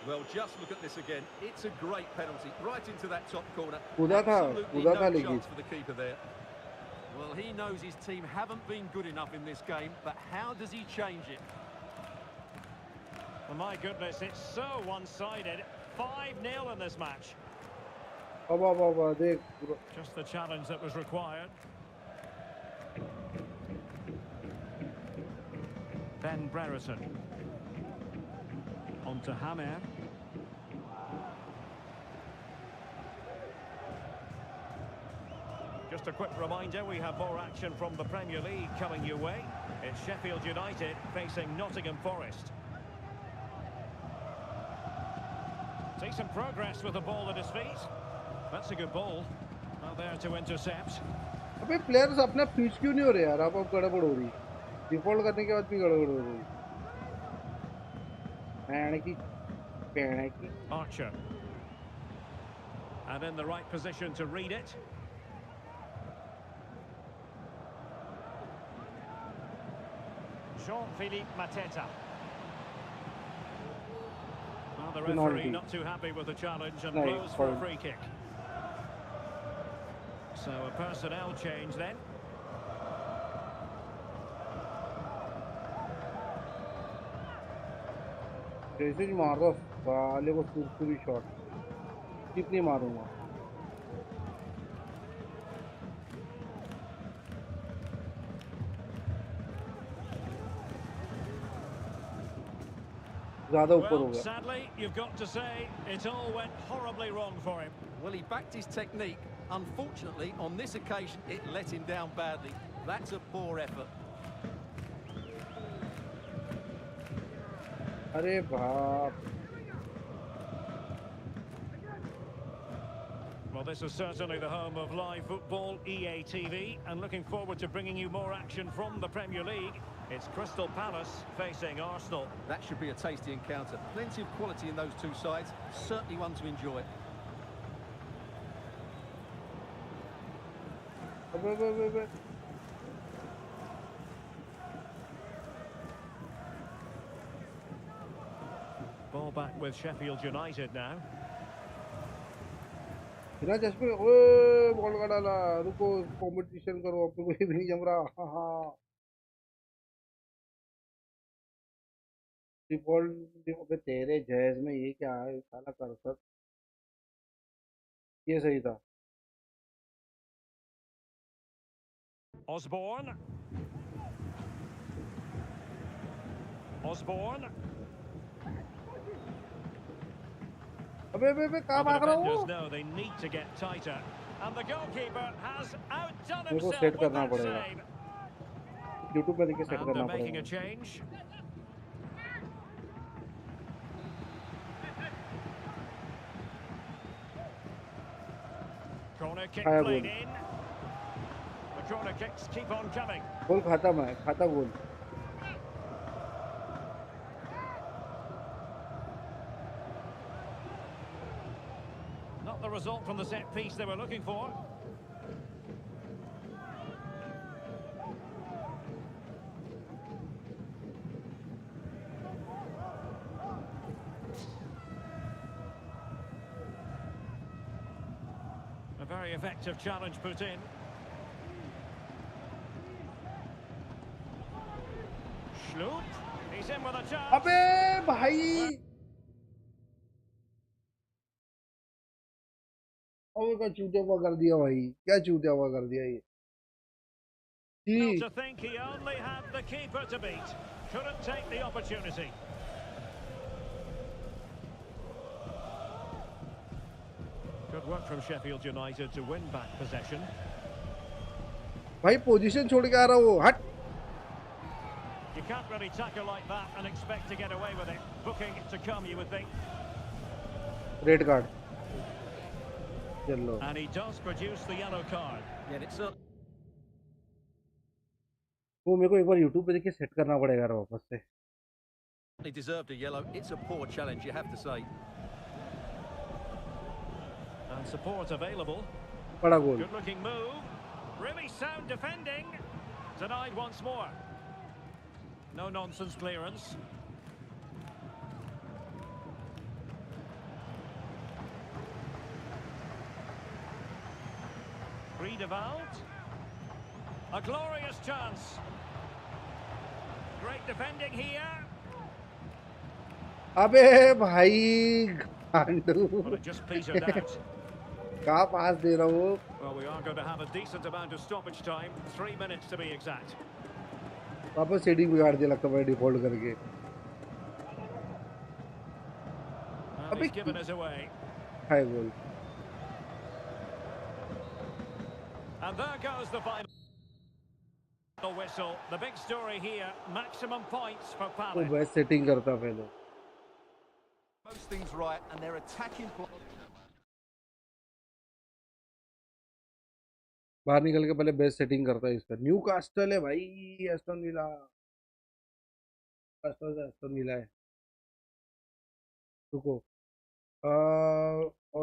Well, just look at this again. It's a great penalty, right into that top corner. कूदा था, Absolutely कूदा था no लेकिन. chance for the keeper there. Well, he knows his team haven't been good enough in this game, but how does he change it? Well, my goodness, it's so one-sided. 5-0 in this match. बाबा देख. Just the challenge that was required. Ben Brereton. On to Hamer. Just a quick reminder, we have more action from the Premier League coming your way. It's Sheffield United facing Nottingham Forest. See some progress with the ball at his feet. That's a good ball. Well, there to intercept. अबे players अपना pitch क्यों नहीं हो रहे यार? अब गड़बड़ हो रही. डिफॉल्ट करने के बाद भी गड़बड़ हो रही. पैण की. Archer. And in the right position to read it. Jean-Philippe Mateta. Well, the referee Penalty. not too happy with the challenge and No, blows for a foul. free kick. So a personnel change then. जैसे ही मार रहा साले को सुरसुरी shot. कितनी मारूंगा? ज़्यादा ऊपर हो Well, गया. sadly, you've got to say, it all went horribly wrong for him. Well, he backed his technique. Unfortunately, on this occasion, it let him down badly. That's a poor effort. अरे बाप. Well, this is certainly the home of live football, EA TV, and looking forward to bringing you more action from the Premier League. It's Crystal Palace facing Arsenal. That should be a tasty encounter. Plenty of quality in those two sides. Certainly one to enjoy. अबे. Ball back with Sheffield United now. बिना चश्मे ओए ball का डाला. रुको competition करो. अपने को ये भी नहीं जम रहा. हाँ. डिफॉल्ट. अबे तेरे जैज में ये क्या है? साला कर. ये सही था. Osborne. Osborne. अबे कहाँ And the भाग रहा defenders हूँ? know they need to get tighter. And the goalkeeper has outdone मेरे को himself सेट with करना that पड़ेगा. save. यूट्यूब पे देख के सेट And करना they're making a पड़ेगा. change. Corner kick Higher played goal. in. The corner kicks keep on coming. गोल खाता मैं. खाता गोल. Not the result from the set piece they were looking for. A very effective challenge put in. Schlup. He's in with a chance. अबे भाई और क्या चूतिया हुआ कर दिया भाई, क्या चूतिया हुआ कर दिया ये Well, जी। to think he only had the keeper to beat. Couldn't take the opportunity. Good work from Sheffield United to win back possession. भाई पोजीशन छोड़ के आ रहा वो, हट। You can't really tackle like that and expect to get away with it. Booking to come, you would think. Red card चलो। And he does produce the yellow card. Yeah, it's certainly वो मेरे को एक बार YouTube पे देखिए set करना पड़ेगा यार वापस से। deserved a yellow. It's a poor challenge, you have to say. And support available. बड़ा गोल। Good looking move. Really sound defending. Denied once more. No nonsense clearance. Redevalt. A glorious chance. Great defending here. अबे भाई गांडू Well, it just petered out. कहाँ पास दे रहा हूँ। Well, we are going to have a decent amount of stoppage time. 3 minutes to be exact. वापस setting बिगाड़ दिया लगता है डिफॉल्ट करके। And he's given us away. Hi goal. And there goes the final whistle. The big story here, maximum points for वो Palace. बस setting करता पहले। Most things right, and they're attacking. बाहर निकल के पहले बेस्ट सेटिंग करता है इसका। न्यू कास्टल है भाई, एस्टन विला। कास्टल से एस्टन विला है। रुको,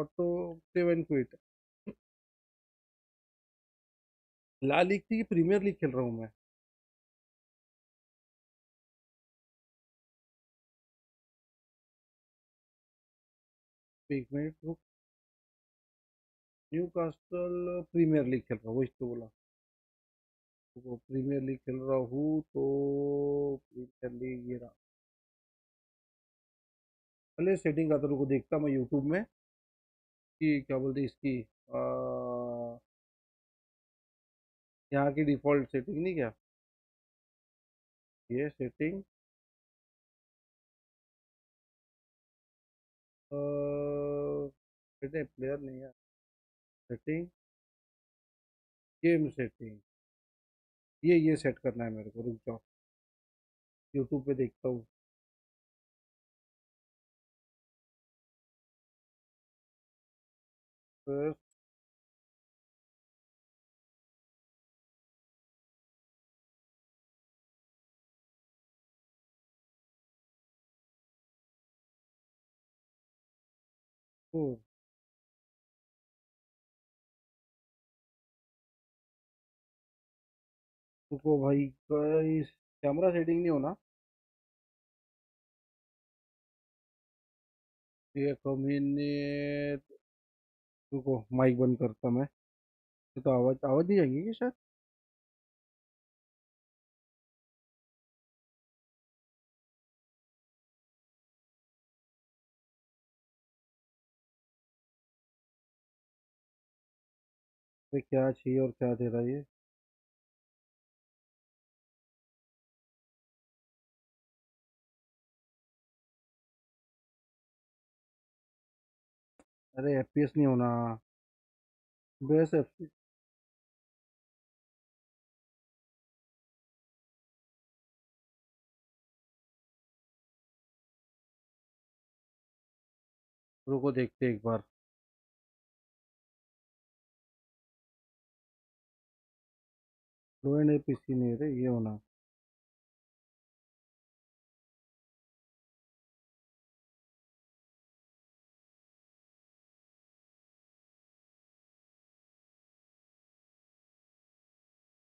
auto save and quit. La Liga थी, प्रीमियर लीग खेल रहा हूँ मैं। एक मिनट रुक, न्यू कास्टल प्रीमियर लीग खेल रहा हूँ, वही तो बोला। तो प्रीमियर लीग खेल रहा हूँ तो प्रीमियर लीग ये रहा। पहले सेटिंग का तो रुको देखता मैं यूट्यूब में कि क्या बोलते हैं इसकी यहाँ की डिफॉल्ट सेटिंग नहीं, क्या ये सेटिंग बेटे प्लेयर नहीं है। सेटिंग, गेम सेटिंग, ये सेट करना है मेरे को। रुक जाओ, यूट्यूब पे देखता हूँ। फिर ओ, रुको भाई, कैमरा सेटिंग नहीं होना। एक मिनट रुको, माइक बंद करता मैं। ये तो आवाज आवाज नहीं जाएगी क्या शायद। भाई क्या चाहिए और क्या दे रहा है ये। अरे एफपीएस नहीं होना, बेस एफ। रुको देखते एक बार। लो एंड पीसी नहीं है रे, ये होना।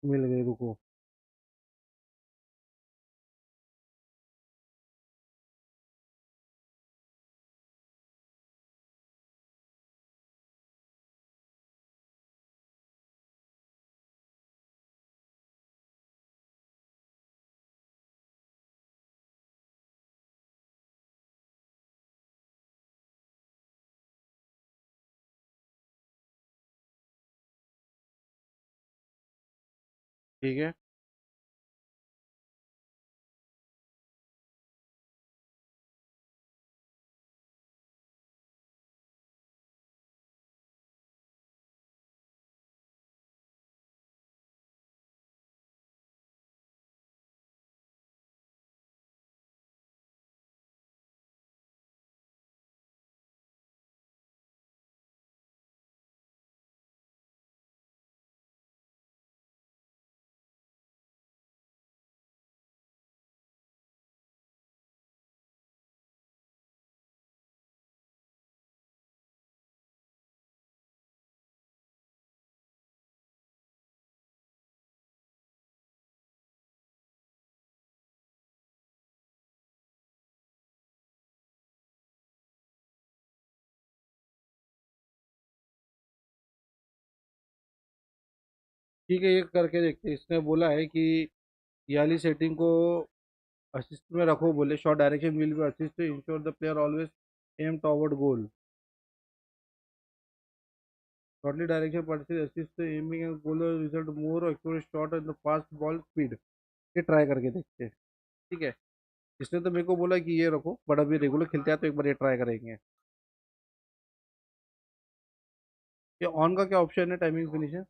मिल गई, रुको। ठीक है। ठीक है, ये करके देखते हैं। इसने बोला है कि ये वाली सेटिंग को असिस्ट में रखो, बोले shot direction will be assist to ensure the player always aim toward goal. Shortly direction person assist to aiming and goal result more accurate shot and the fast ball speed. ये try करके देखते हैं। ठीक है। इसने तो मेरे को बोला कि ये रखो, बट अभी रेगुलर खेलते हैं तो एक बार ये ट्राई करेंगे। ये ऑन का क्या ऑप्शन है, टाइमिंग फिनिशर?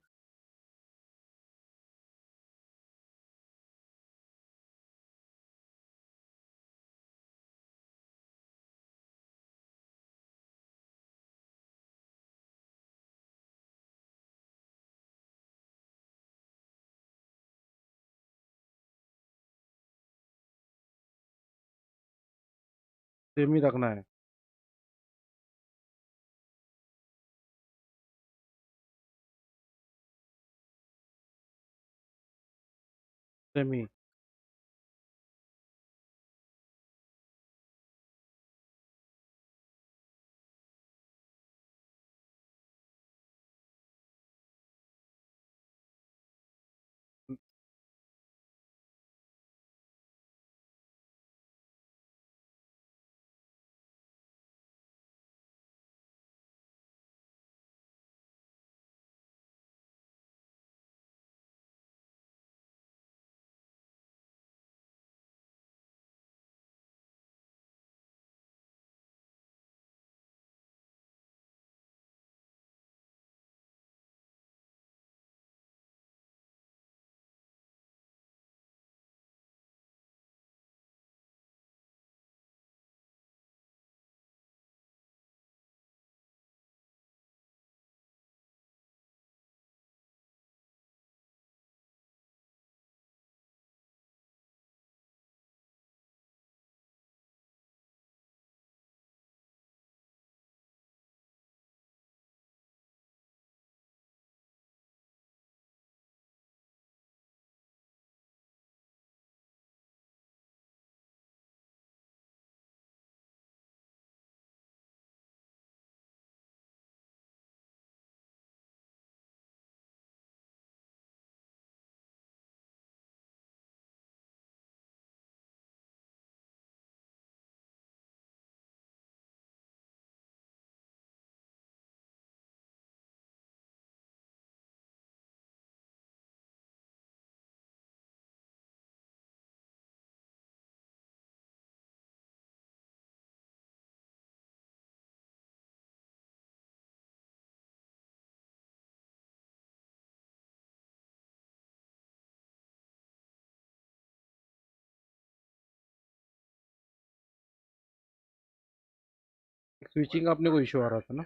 सेम ही रखना है। सेम ही। स्विचिंग का अपने को इशू आ रहा था ना।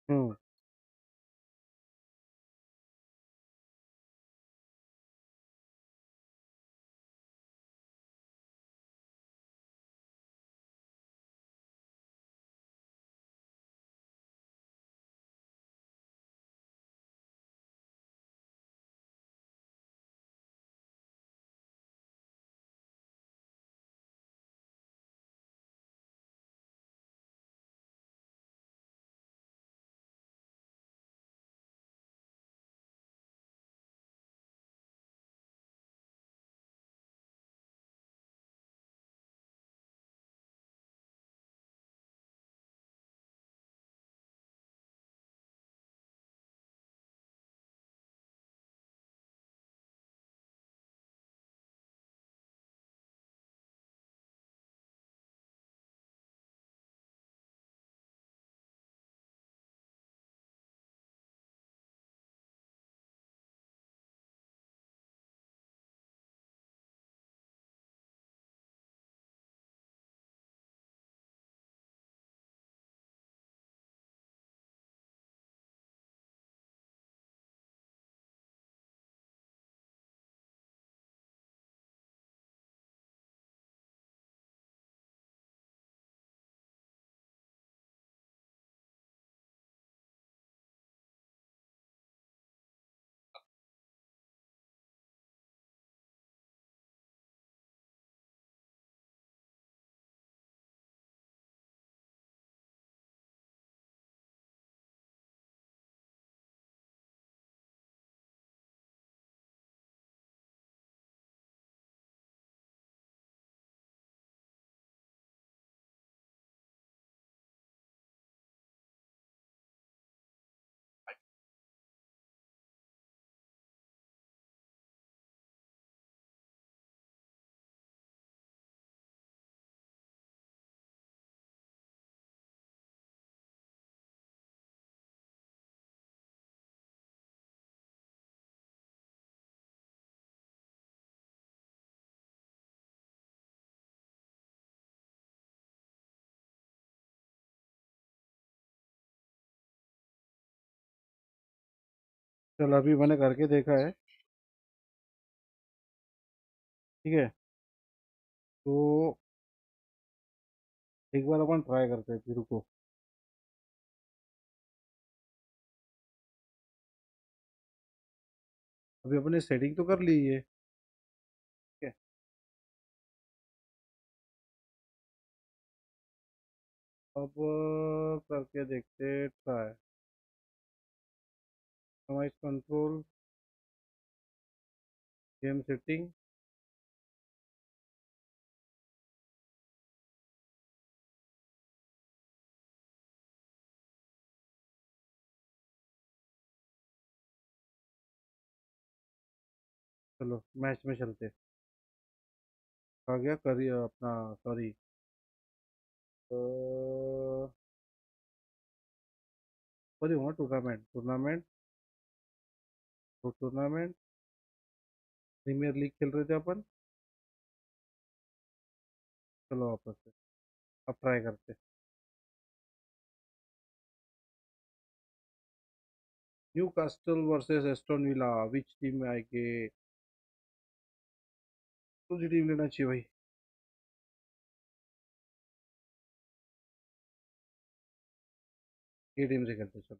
हम्म। चल अभी मैंने करके देखा है। ठीक है, तो एक बार अपन ट्राई करते हैं, फिर रुको। अभी अपने सेटिंग तो कर ली है। ठीक है, अब करके देखते try. Noise control, game setting. चलो मैच में चलते। आ गया करिए अपना, सॉरी, सॉरी हुआ, टूर्नामेंट टूर्नामेंट तो टूर्नामेंट प्रीमियर लीग खेल रहे थे अपन। चलो वापस से अब ट्राई करते। New कास्टल versus Aston villa, which team में आएंगे? दूसरी टीम लेना चाहिए भाई। ये टीम से खेलते चलो।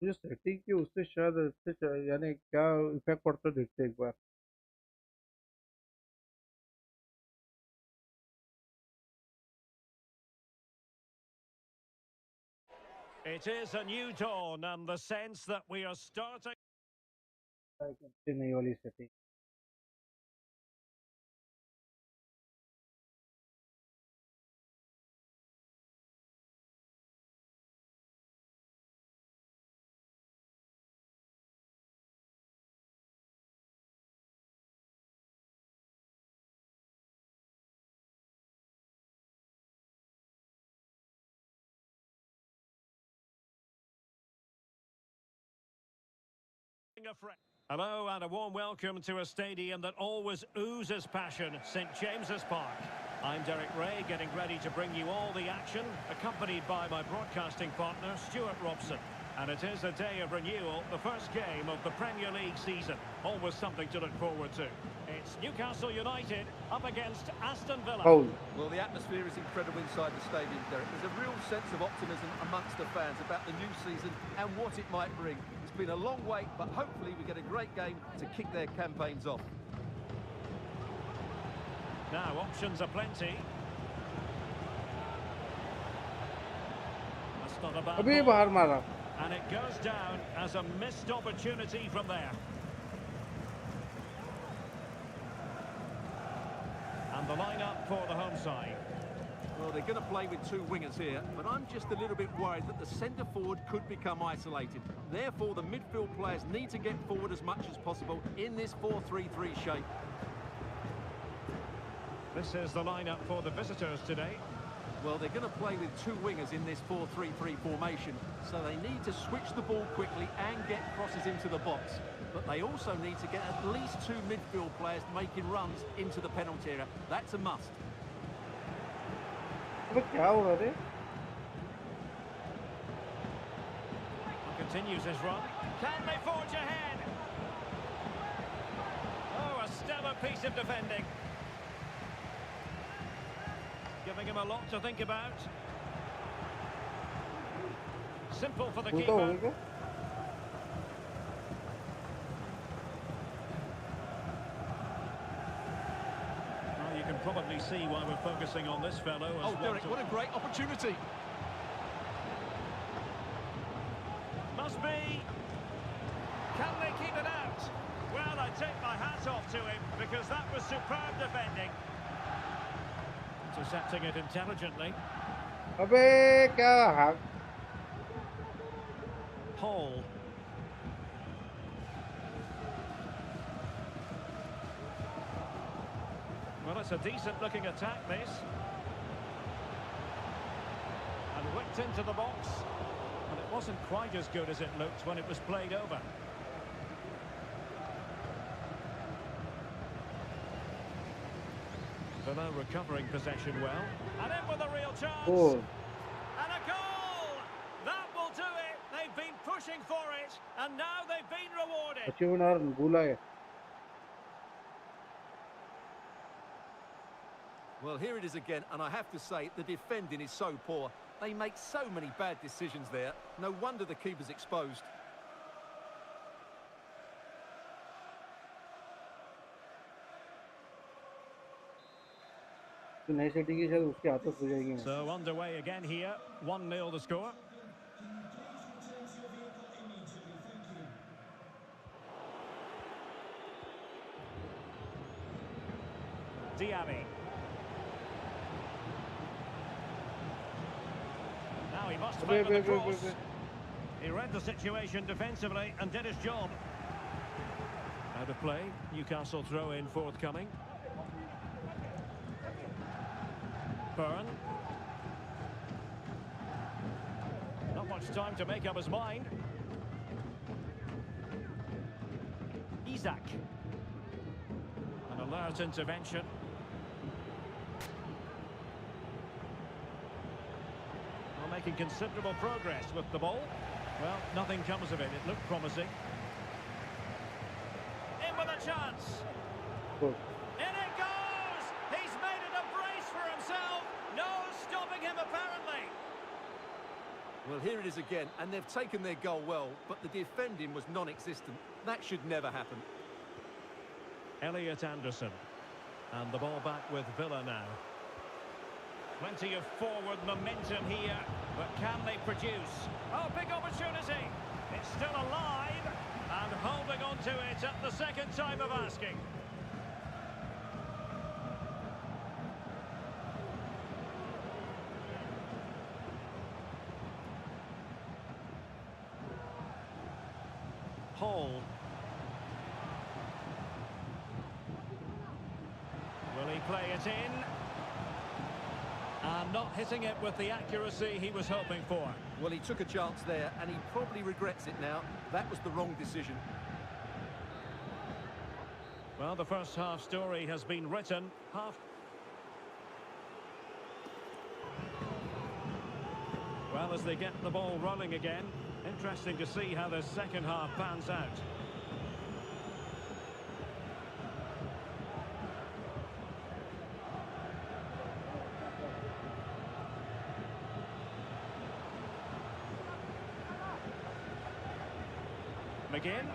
मुझे सेटिंग की उससे शायद यानी क्या इफेक्ट पड़ता है, देखते हैं एक बार। It is a new dawn and the sense that we are starting. Try करते नई वाली setting. Hello and a warm welcome to a stadium that always oozes passion, St James's Park. I'm Derek Ray, getting ready to bring you all the action, accompanied by my broadcasting partner, Stuart Robson. And it is a day of renewal, the first game of the Premier League season. Always something to look forward to. It's Newcastle United up against Aston Villa. Foul. Well, the atmosphere is incredible inside the stadium, Derek. There's a real sense of optimism amongst the fans about the new season and what it might bring. It's been a long wait, but hopefully we get a great game to kick their campaigns off. Now, options are plenty. That's not a bad अभी ball. बाहर मारा. And it goes down as a missed opportunity from there. And the lineup for the home side. Well, they're going to play with two wingers here, but I'm just a little bit worried that the centre forward could become isolated. Therefore, the midfield players need to get forward as much as possible in this 4-3-3 shape. This is the lineup for the visitors today. Well, they're going to play with two wingers in this 4-3-3 formation, so they need to switch the ball quickly and get crosses into the box. But they also need to get at least two midfield players making runs into the penalty area. That's a must. अबे क्या हो रहा है? Continues his run. Can they forge ahead? Oh, a stellar piece of defending. Giving him a lot to think about. Simple for the भूलता keeper. होगा क्या? Well, you can probably see why we're focusing on this fellow. As Oh, one Derek, to- what a great opportunity. Must be. Can they keep it out? Well, I take my hat off to him because that was superb defending. Intercepting it intelligently. अबे क्या हाक? Hall. Well, it's a decent-looking attack, this. And whipped into the box. And it wasn't quite as good as it looked when it was played over. Villa recovering possession well. And in with a real chance. Oh, And a goal! That will do it. They've been pushing for it. And now they've been rewarded. achievement और भूला है. Well, here it is again, and I have to say, the defending is so poor. They make so many bad decisions there. No wonder the keeper's exposed. तो नई setting की शायद उसकी आदत हो जाएगी. So underway again here. 1-0 the score. Diaby. Now he must fight with the cross. He read the situation defensively and did his job. Out of play. Newcastle throw in forthcoming. Byrne. Not much time to make up his mind. Isak. An alert intervention. Well, making considerable progress with the ball. Well, nothing comes of it. It looked promising. In with a chance. Good. In it goes! He's made it a brace for himself. No stopping him, apparently. Well, here it is again, and they've taken their goal well, but the defending was non-existent. That should never happen. Elliot Anderson. And the ball back with Villa now. Plenty of forward momentum here, but can they produce? Oh, big opportunity. It's still alive and holding on to it at the second time of asking. Hall. Will he play it in? And not hitting it with the accuracy he was hoping for. Well, he took a chance there, and he probably regrets it now. That was the wrong decision. Well, the first half story has been written. Well, as they get the ball rolling again, interesting to see how the second half pans out. McGinn.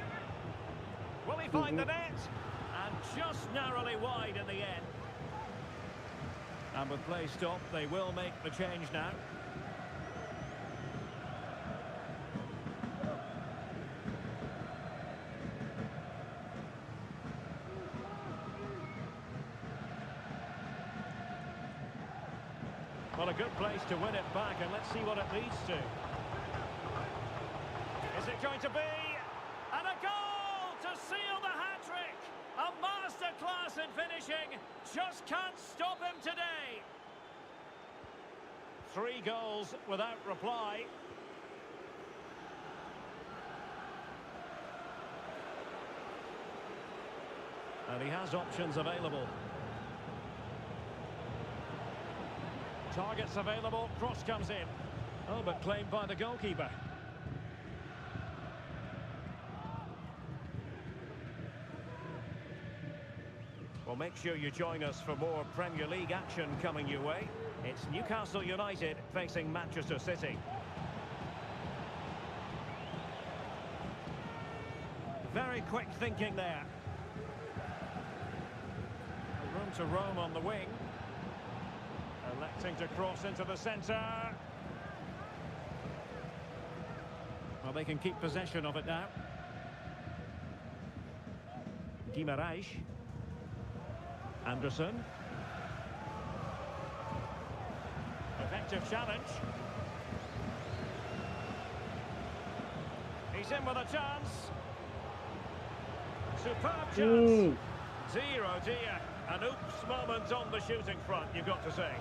Will he find the net? And just narrowly wide in the end. And with play stopped, they will make the change now. Well, a good place to win it back, and let's see what it leads to. Is it going to be? And a goal to seal the hat-trick! A masterclass in finishing. Just can't stop him today. 3 goals without reply. And he has options available. Targets available, cross comes in. Oh, but claimed by the goalkeeper. Well, make sure you join us for more Premier League action coming your way. It's Newcastle United facing Manchester City. Very quick thinking there. Room to roam on the wing. Electing to cross into the centre. Well, they can keep possession of it now. Guimaraes. Anderson. Effective challenge. He's in with a chance. Superb chance. Dear, oh dear. An oops moment on the shooting front, you've got to say.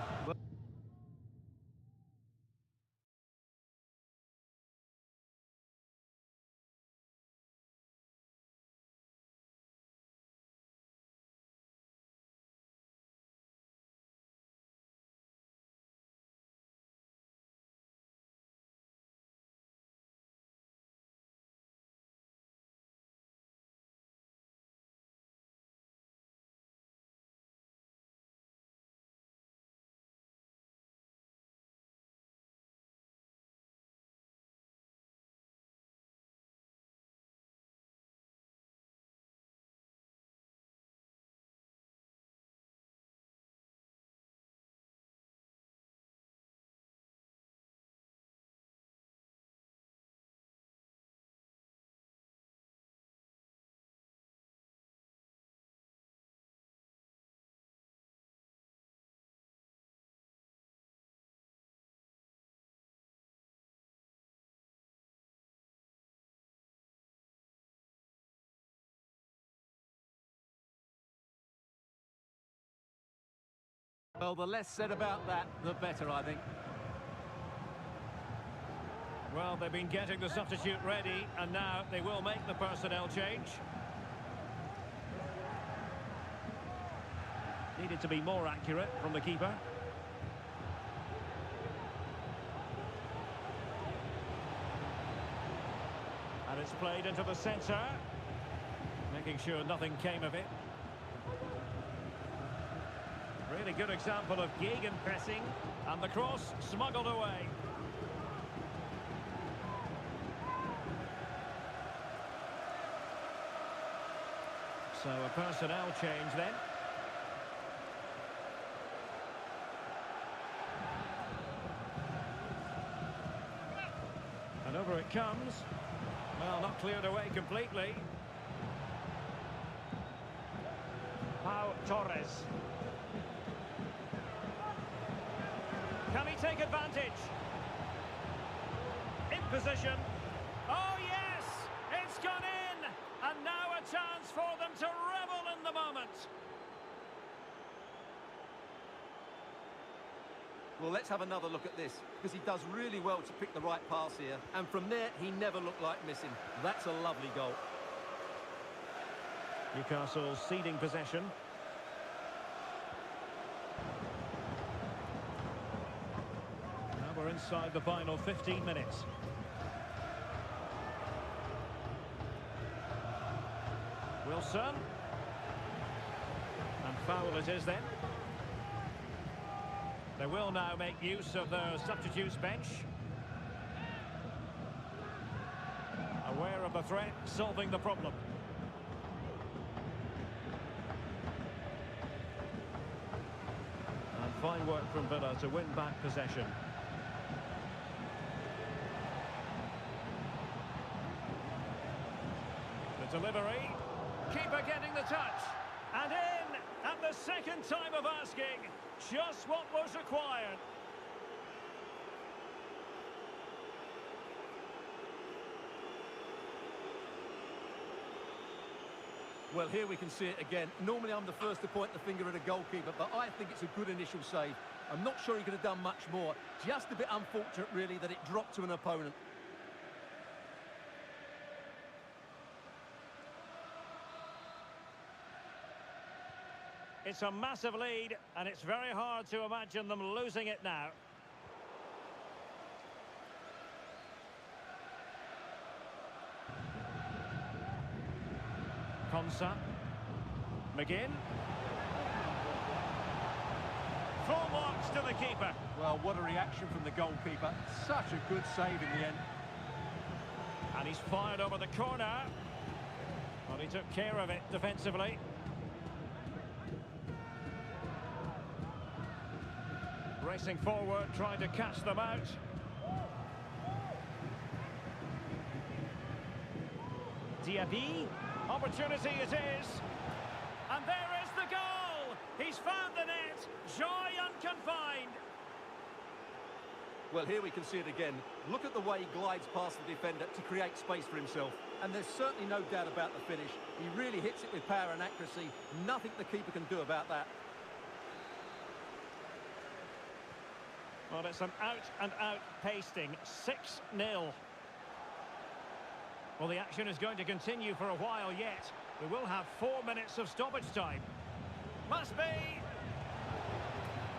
Well, the less said about that, the better, I think. Well, they've been getting the substitute ready, and now they will make the personnel change. Needed to be more accurate from the keeper. And it's played into the centre, making sure nothing came of it. Really good example of gegenpressing, and the cross smuggled away. So a personnel change then. And over it comes. Well, not cleared away completely. Pau Torres. Can he take advantage? In position. Oh yes! It's gone in! And now a chance for them to revel in the moment. Well, let's have another look at this, because he does really well to pick the right pass here. And from there, he never looked like missing. That's a lovely goal. Newcastle ceding possession. Now we're inside the final 15 minutes. Wilson. And foul it is then. They will now make use of their substitutes bench. Aware of the threat, solving the problem. And fine work from Villa to win back possession. The delivery. Keeper getting the touch. And in at the second time of asking. Just what was required. Well, here we can see it again. Normally I'm the first to point the finger at a goalkeeper, but I think it's a good initial save. I'm not sure he could have done much more. Just a bit unfortunate, really, that it dropped to an opponent. It's a massive lead, and it's very hard to imagine them losing it now. Konsa. McGinn. Full marks to the keeper. Well, what a reaction from the goalkeeper. Such a good save in the end. And he's fired over the corner. Well, he took care of it defensively. Racing forward, trying to catch them out. Diaby. Opportunity it is. And there is the goal. He's found the net. Joy unconfined. Well, here we can see it again. Look at the way he glides past the defender to create space for himself. And there's certainly no doubt about the finish. He really hits it with power and accuracy. Nothing the keeper can do about that. Well, it's an out-and-out pasting. 6-0. Well, the action is going to continue for a while yet. We will have 4 minutes of stoppage time. Must be.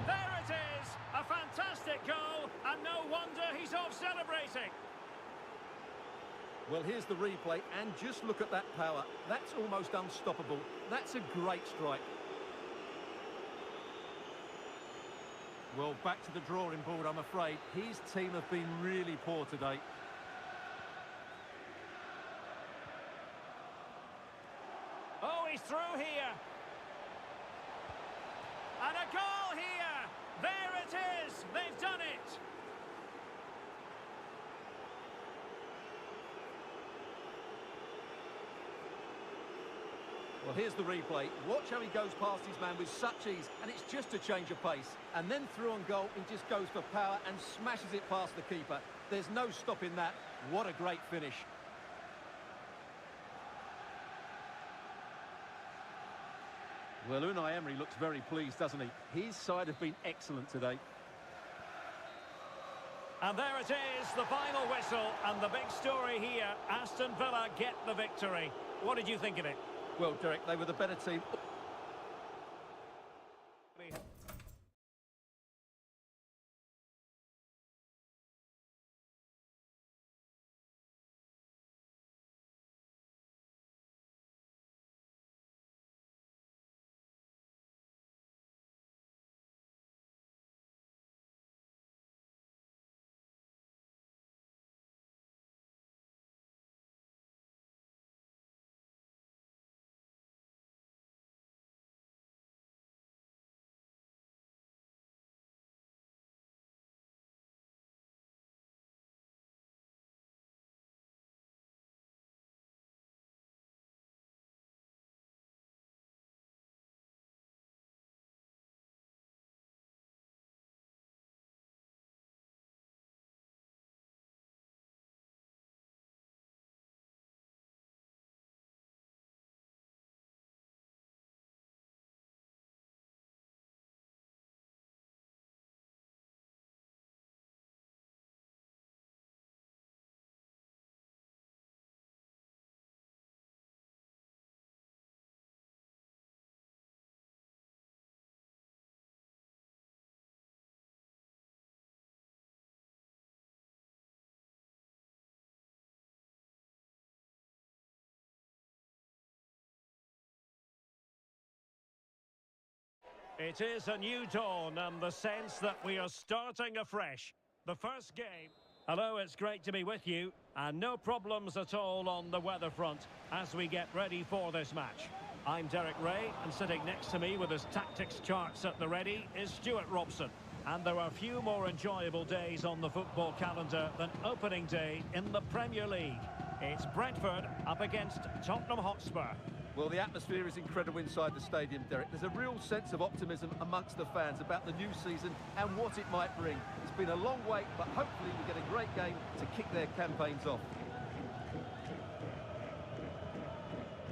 There it is. A fantastic goal. And no wonder he's off celebrating. Well, here's the replay. And just look at that power. That's almost unstoppable. That's a great strike. Well, back to the drawing board, I'm afraid. His team have been really poor today. Oh, he's through here. And a goal here. There it is. They've done it. Well, here's the replay. Watch how he goes past his man with such ease, and it's just a change of pace. And then through on goal, he just goes for power and smashes it past the keeper. There's no stopping that. What a great finish. Well, Unai Emery looks very pleased, doesn't he? His side have been excellent today. And there it is, the final whistle, and the big story here. Aston Villa get the victory. What did you think of it? Well, Derek, they were the better team. It is a new dawn and the sense that we are starting afresh. The first game. Hello, it's great to be with you. And no problems at all on the weather front as we get ready for this match. I'm Derek Ray, and sitting next to me with his tactics charts at the ready is Stuart Robson. And there are few more enjoyable days on the football calendar than opening day in the Premier League. It's Brentford up against Tottenham Hotspur. Well, the atmosphere is incredible inside the stadium, Derek. There's a real sense of optimism amongst the fans about the new season and what it might bring. It's been a long wait, but hopefully we get a great game to kick their campaigns off.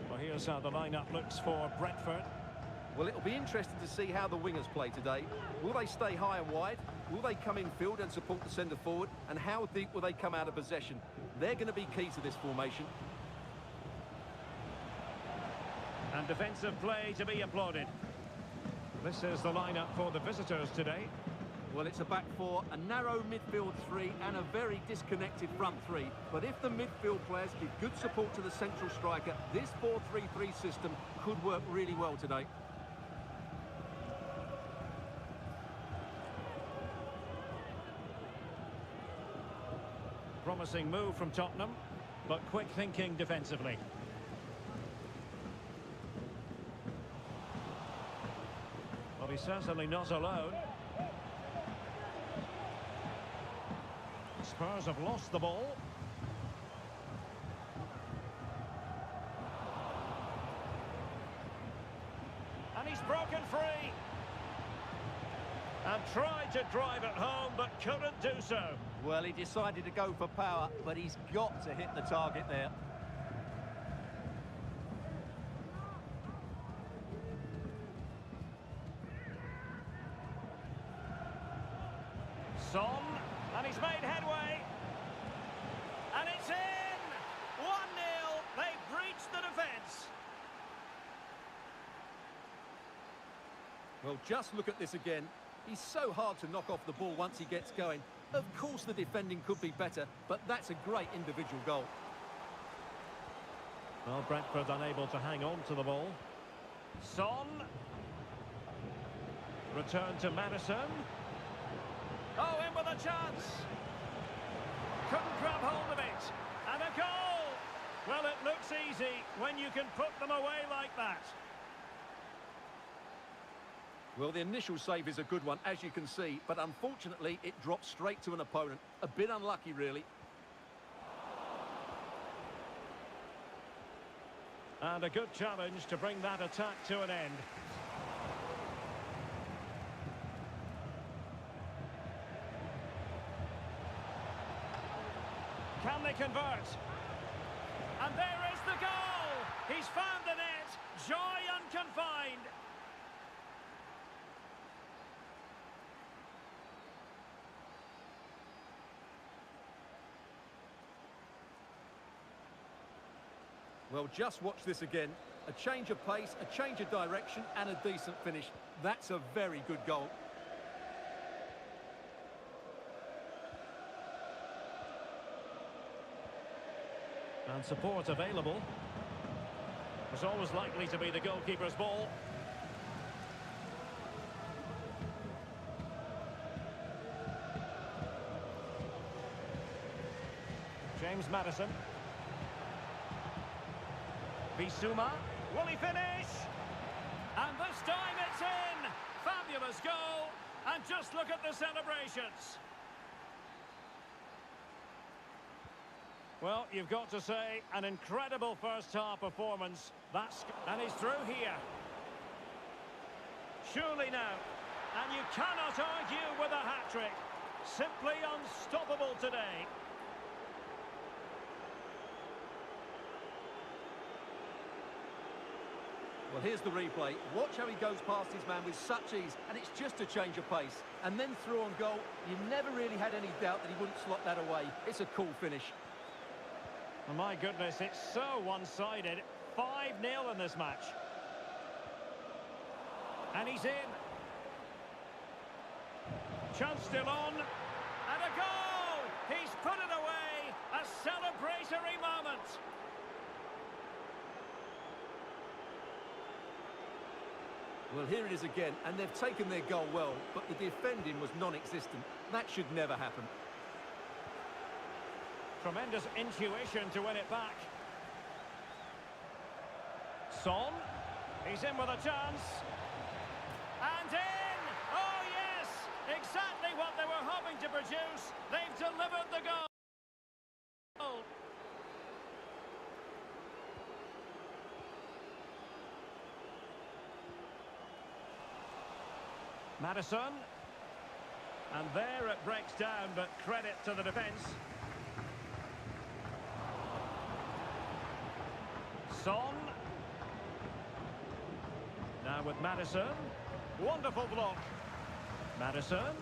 Well, here's how the lineup looks for Brentford. Well, it'll be interesting to see how the wingers play today. Will they stay high and wide? Will they come in field and support the centre forward? And how deep will they come out of possession? They're going to be key to this formation. And defensive play to be applauded. This is the lineup for the visitors today. Well, it's a back four, a narrow midfield three and a very disconnected front three. But if the midfield players give good support to the central striker, this 4-3-3 system could work really well today. Promising move from Tottenham, but quick thinking defensively. Well, he's certainly not alone. Spurs have lost the ball. And he's broken free. And tried to drive it home, but couldn't do so. Well, he decided to go for power, but he's got to hit the target there. Son, and he's made headway. And it's in! 1-0, they've breached the defence. Well, just look at this again. He's so hard to knock off the ball once he gets going. Of course the defending could be better, but that's a great individual goal. Well, Brentford unable to hang on to the ball. Son. Return to Madison. Oh, in with a chance. Couldn't grab hold of it. And a goal! Well, it looks easy when you can put them away like that. Well, the initial save is a good one, as you can see, but unfortunately it dropped straight to an opponent. A bit unlucky, really. And a good challenge to bring that attack to an end. Can they convert? And there is the goal! He's found the net! Joy unconfined! Well, just watch this again. A change of pace, a change of direction, and a decent finish. That's a very good goal. And support available. Was always likely to be the goalkeeper's ball. James Madison. Bissouma, will he finish? And this time it's in! Fabulous goal! And just look at the celebrations! Well, you've got to say, an incredible first-half performance. And he's through here. Surely now. And you cannot argue with a hat-trick. Simply unstoppable today. Well, here's the replay. Watch how he goes past his man with such ease, and it's just a change of pace. And then through on goal, you never really had any doubt that he wouldn't slot that away. It's a cool finish. Oh, my goodness, it's so one-sided. 5-0 in this match. And he's in. Chance still on. And a goal! He's put it away. A celebratory moment. Well, here it is again, and they've taken their goal well, but the defending was non-existent. That should never happen. Tremendous intuition to win it back. Son. He's in with a chance. And in! Oh, yes! Exactly what they were hoping to produce. They've delivered the goal. Madison. And there it breaks down, but credit to the defence. Son. Now with Madison. Wonderful block. Madison.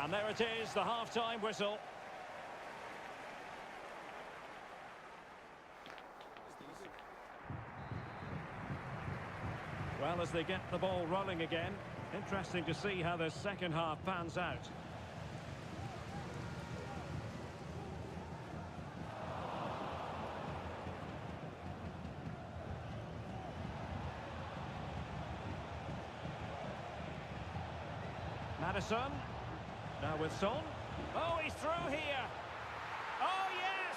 And there it is, the half-time whistle. Well, as they get the ball rolling again, interesting to see how the second half pans out. Madison, now with Son. Oh, he's through here. Oh, yes,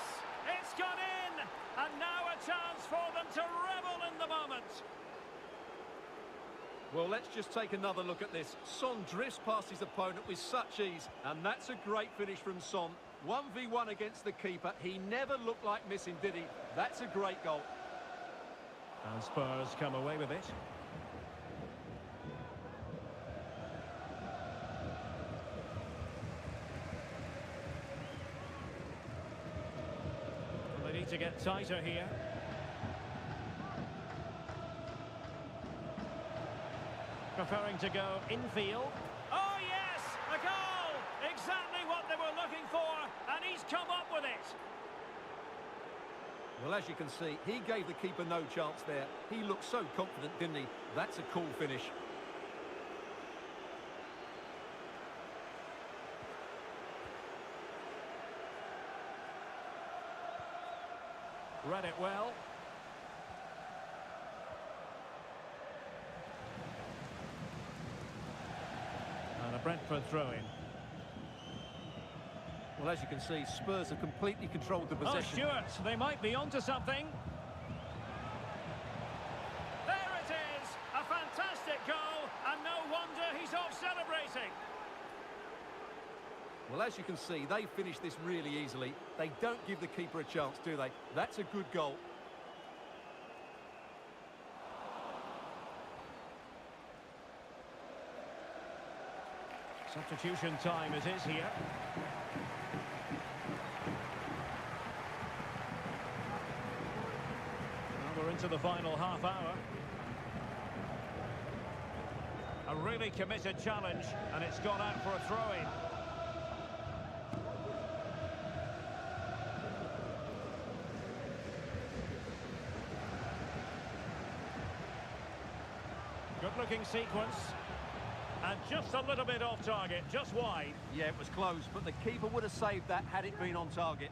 it's gone in. And now a chance for them to revel in the moment. Well, let's just take another look at this. Son drifts past his opponent with such ease, and that's a great finish from Son. 1v1 against the keeper. He never looked like missing, did he? That's a great goal. And Spurs come away with it. They need to get tighter here. Preferring to go infield. Oh, yes! A goal! Exactly what they were looking for, and he's come up with it. Well, as you can see, he gave the keeper no chance there. He looked so confident, didn't he? That's a cool finish. Read it well. And a Brentford throw-in. Well, as you can see, Spurs have completely controlled the Oh, possession. Stuart, they might be onto something. There it is! A fantastic goal, and no wonder he's off celebrating. Well, as you can see, they finished this really easily. They don't give the keeper a chance, do they? That's a good goal. Substitution time it is here. Well, we're into the final half hour. A really committed challenge, and it's gone out for a throw-in. Good-looking sequence. And just a little bit off target, just wide. Yeah, it was close, but the keeper would have saved that had it been on target.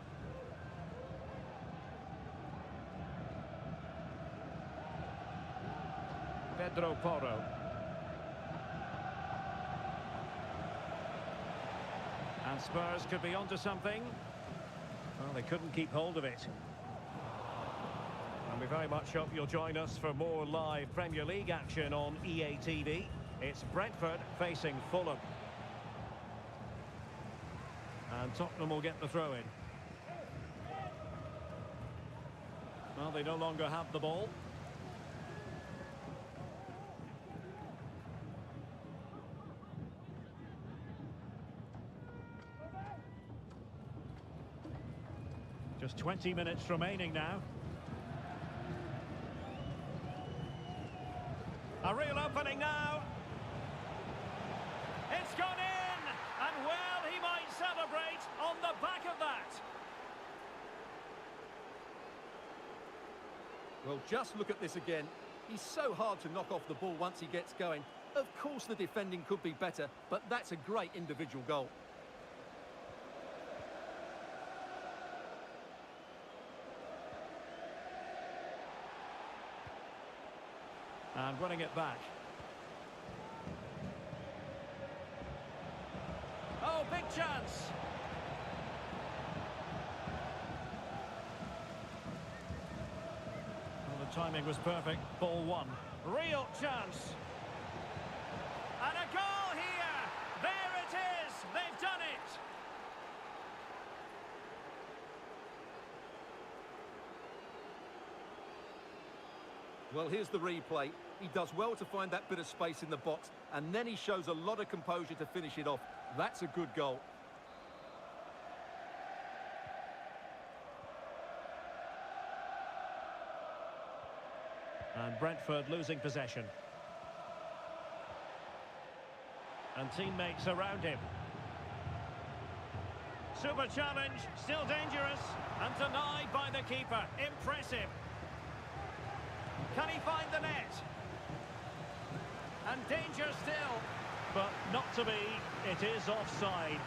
Pedro Porro. And Spurs could be onto something. Well, they couldn't keep hold of it. And we very much hope you'll join us for more live Premier League action on EA TV. It's Brentford facing Fulham. And Tottenham will get the throw-in. Well, they no longer have the ball. Just 20 minutes remaining now. A real opening now. It's gone in, and well, he might celebrate on the back of that. Well, just look at this again. He's so hard to knock off the ball once he gets going. Of course the defending could be better, but that's a great individual goal. And winning it back. Oh, big chance. Well, the timing was perfect. Ball one. Real chance. And a goal here. There it is. They've done it. Well, here's the replay. He does well to find that bit of space in the box, and then he shows a lot of composure to finish it off. That's a good goal. And Brentford losing possession. And teammates around him. Super challenge, still dangerous, and denied by the keeper. Impressive. Can he find the net? And danger still. But not to be, it is offside.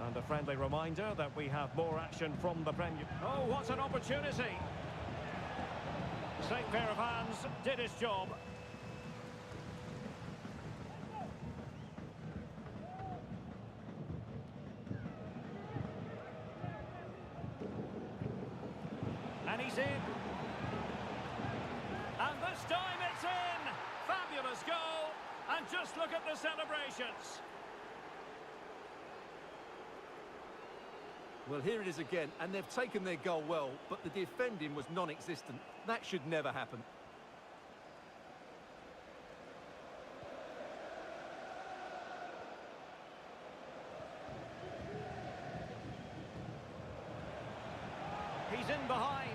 And a friendly reminder that we have more action from the Premier. Oh, what an opportunity! Safe pair of hands, did his job. And he's in. And this time it's in! Fabulous goal! And just look at the celebrations. Well, here it is again, and they've taken their goal well, but the defending was non-existent. That should never happen. He's in behind.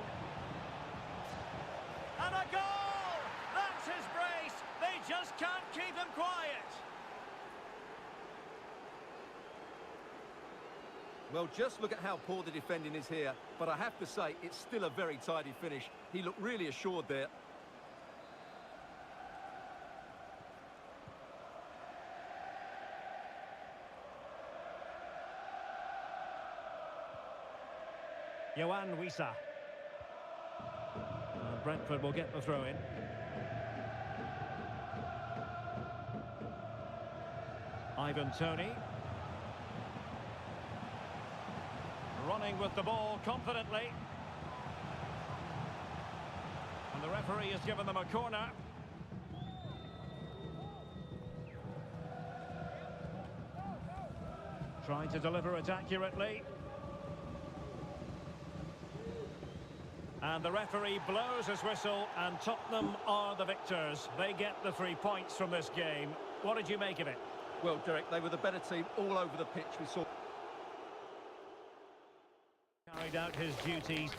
And a goal! That's his brace! They just can't keep him quiet. Well, just look at how poor the defending is here, but I have to say, it's still a very tidy finish. He looked really assured there. Yohan Wissa. Brentford will get the throw in. Ivan Toney. Running with the ball confidently. And the referee has given them a corner. Trying to deliver it accurately. And the referee blows his whistle, and Tottenham are the victors. They get the 3 points from this game. What did you make of it? Well, Derek, they were the better team all over the pitch. We saw... Carried out his duties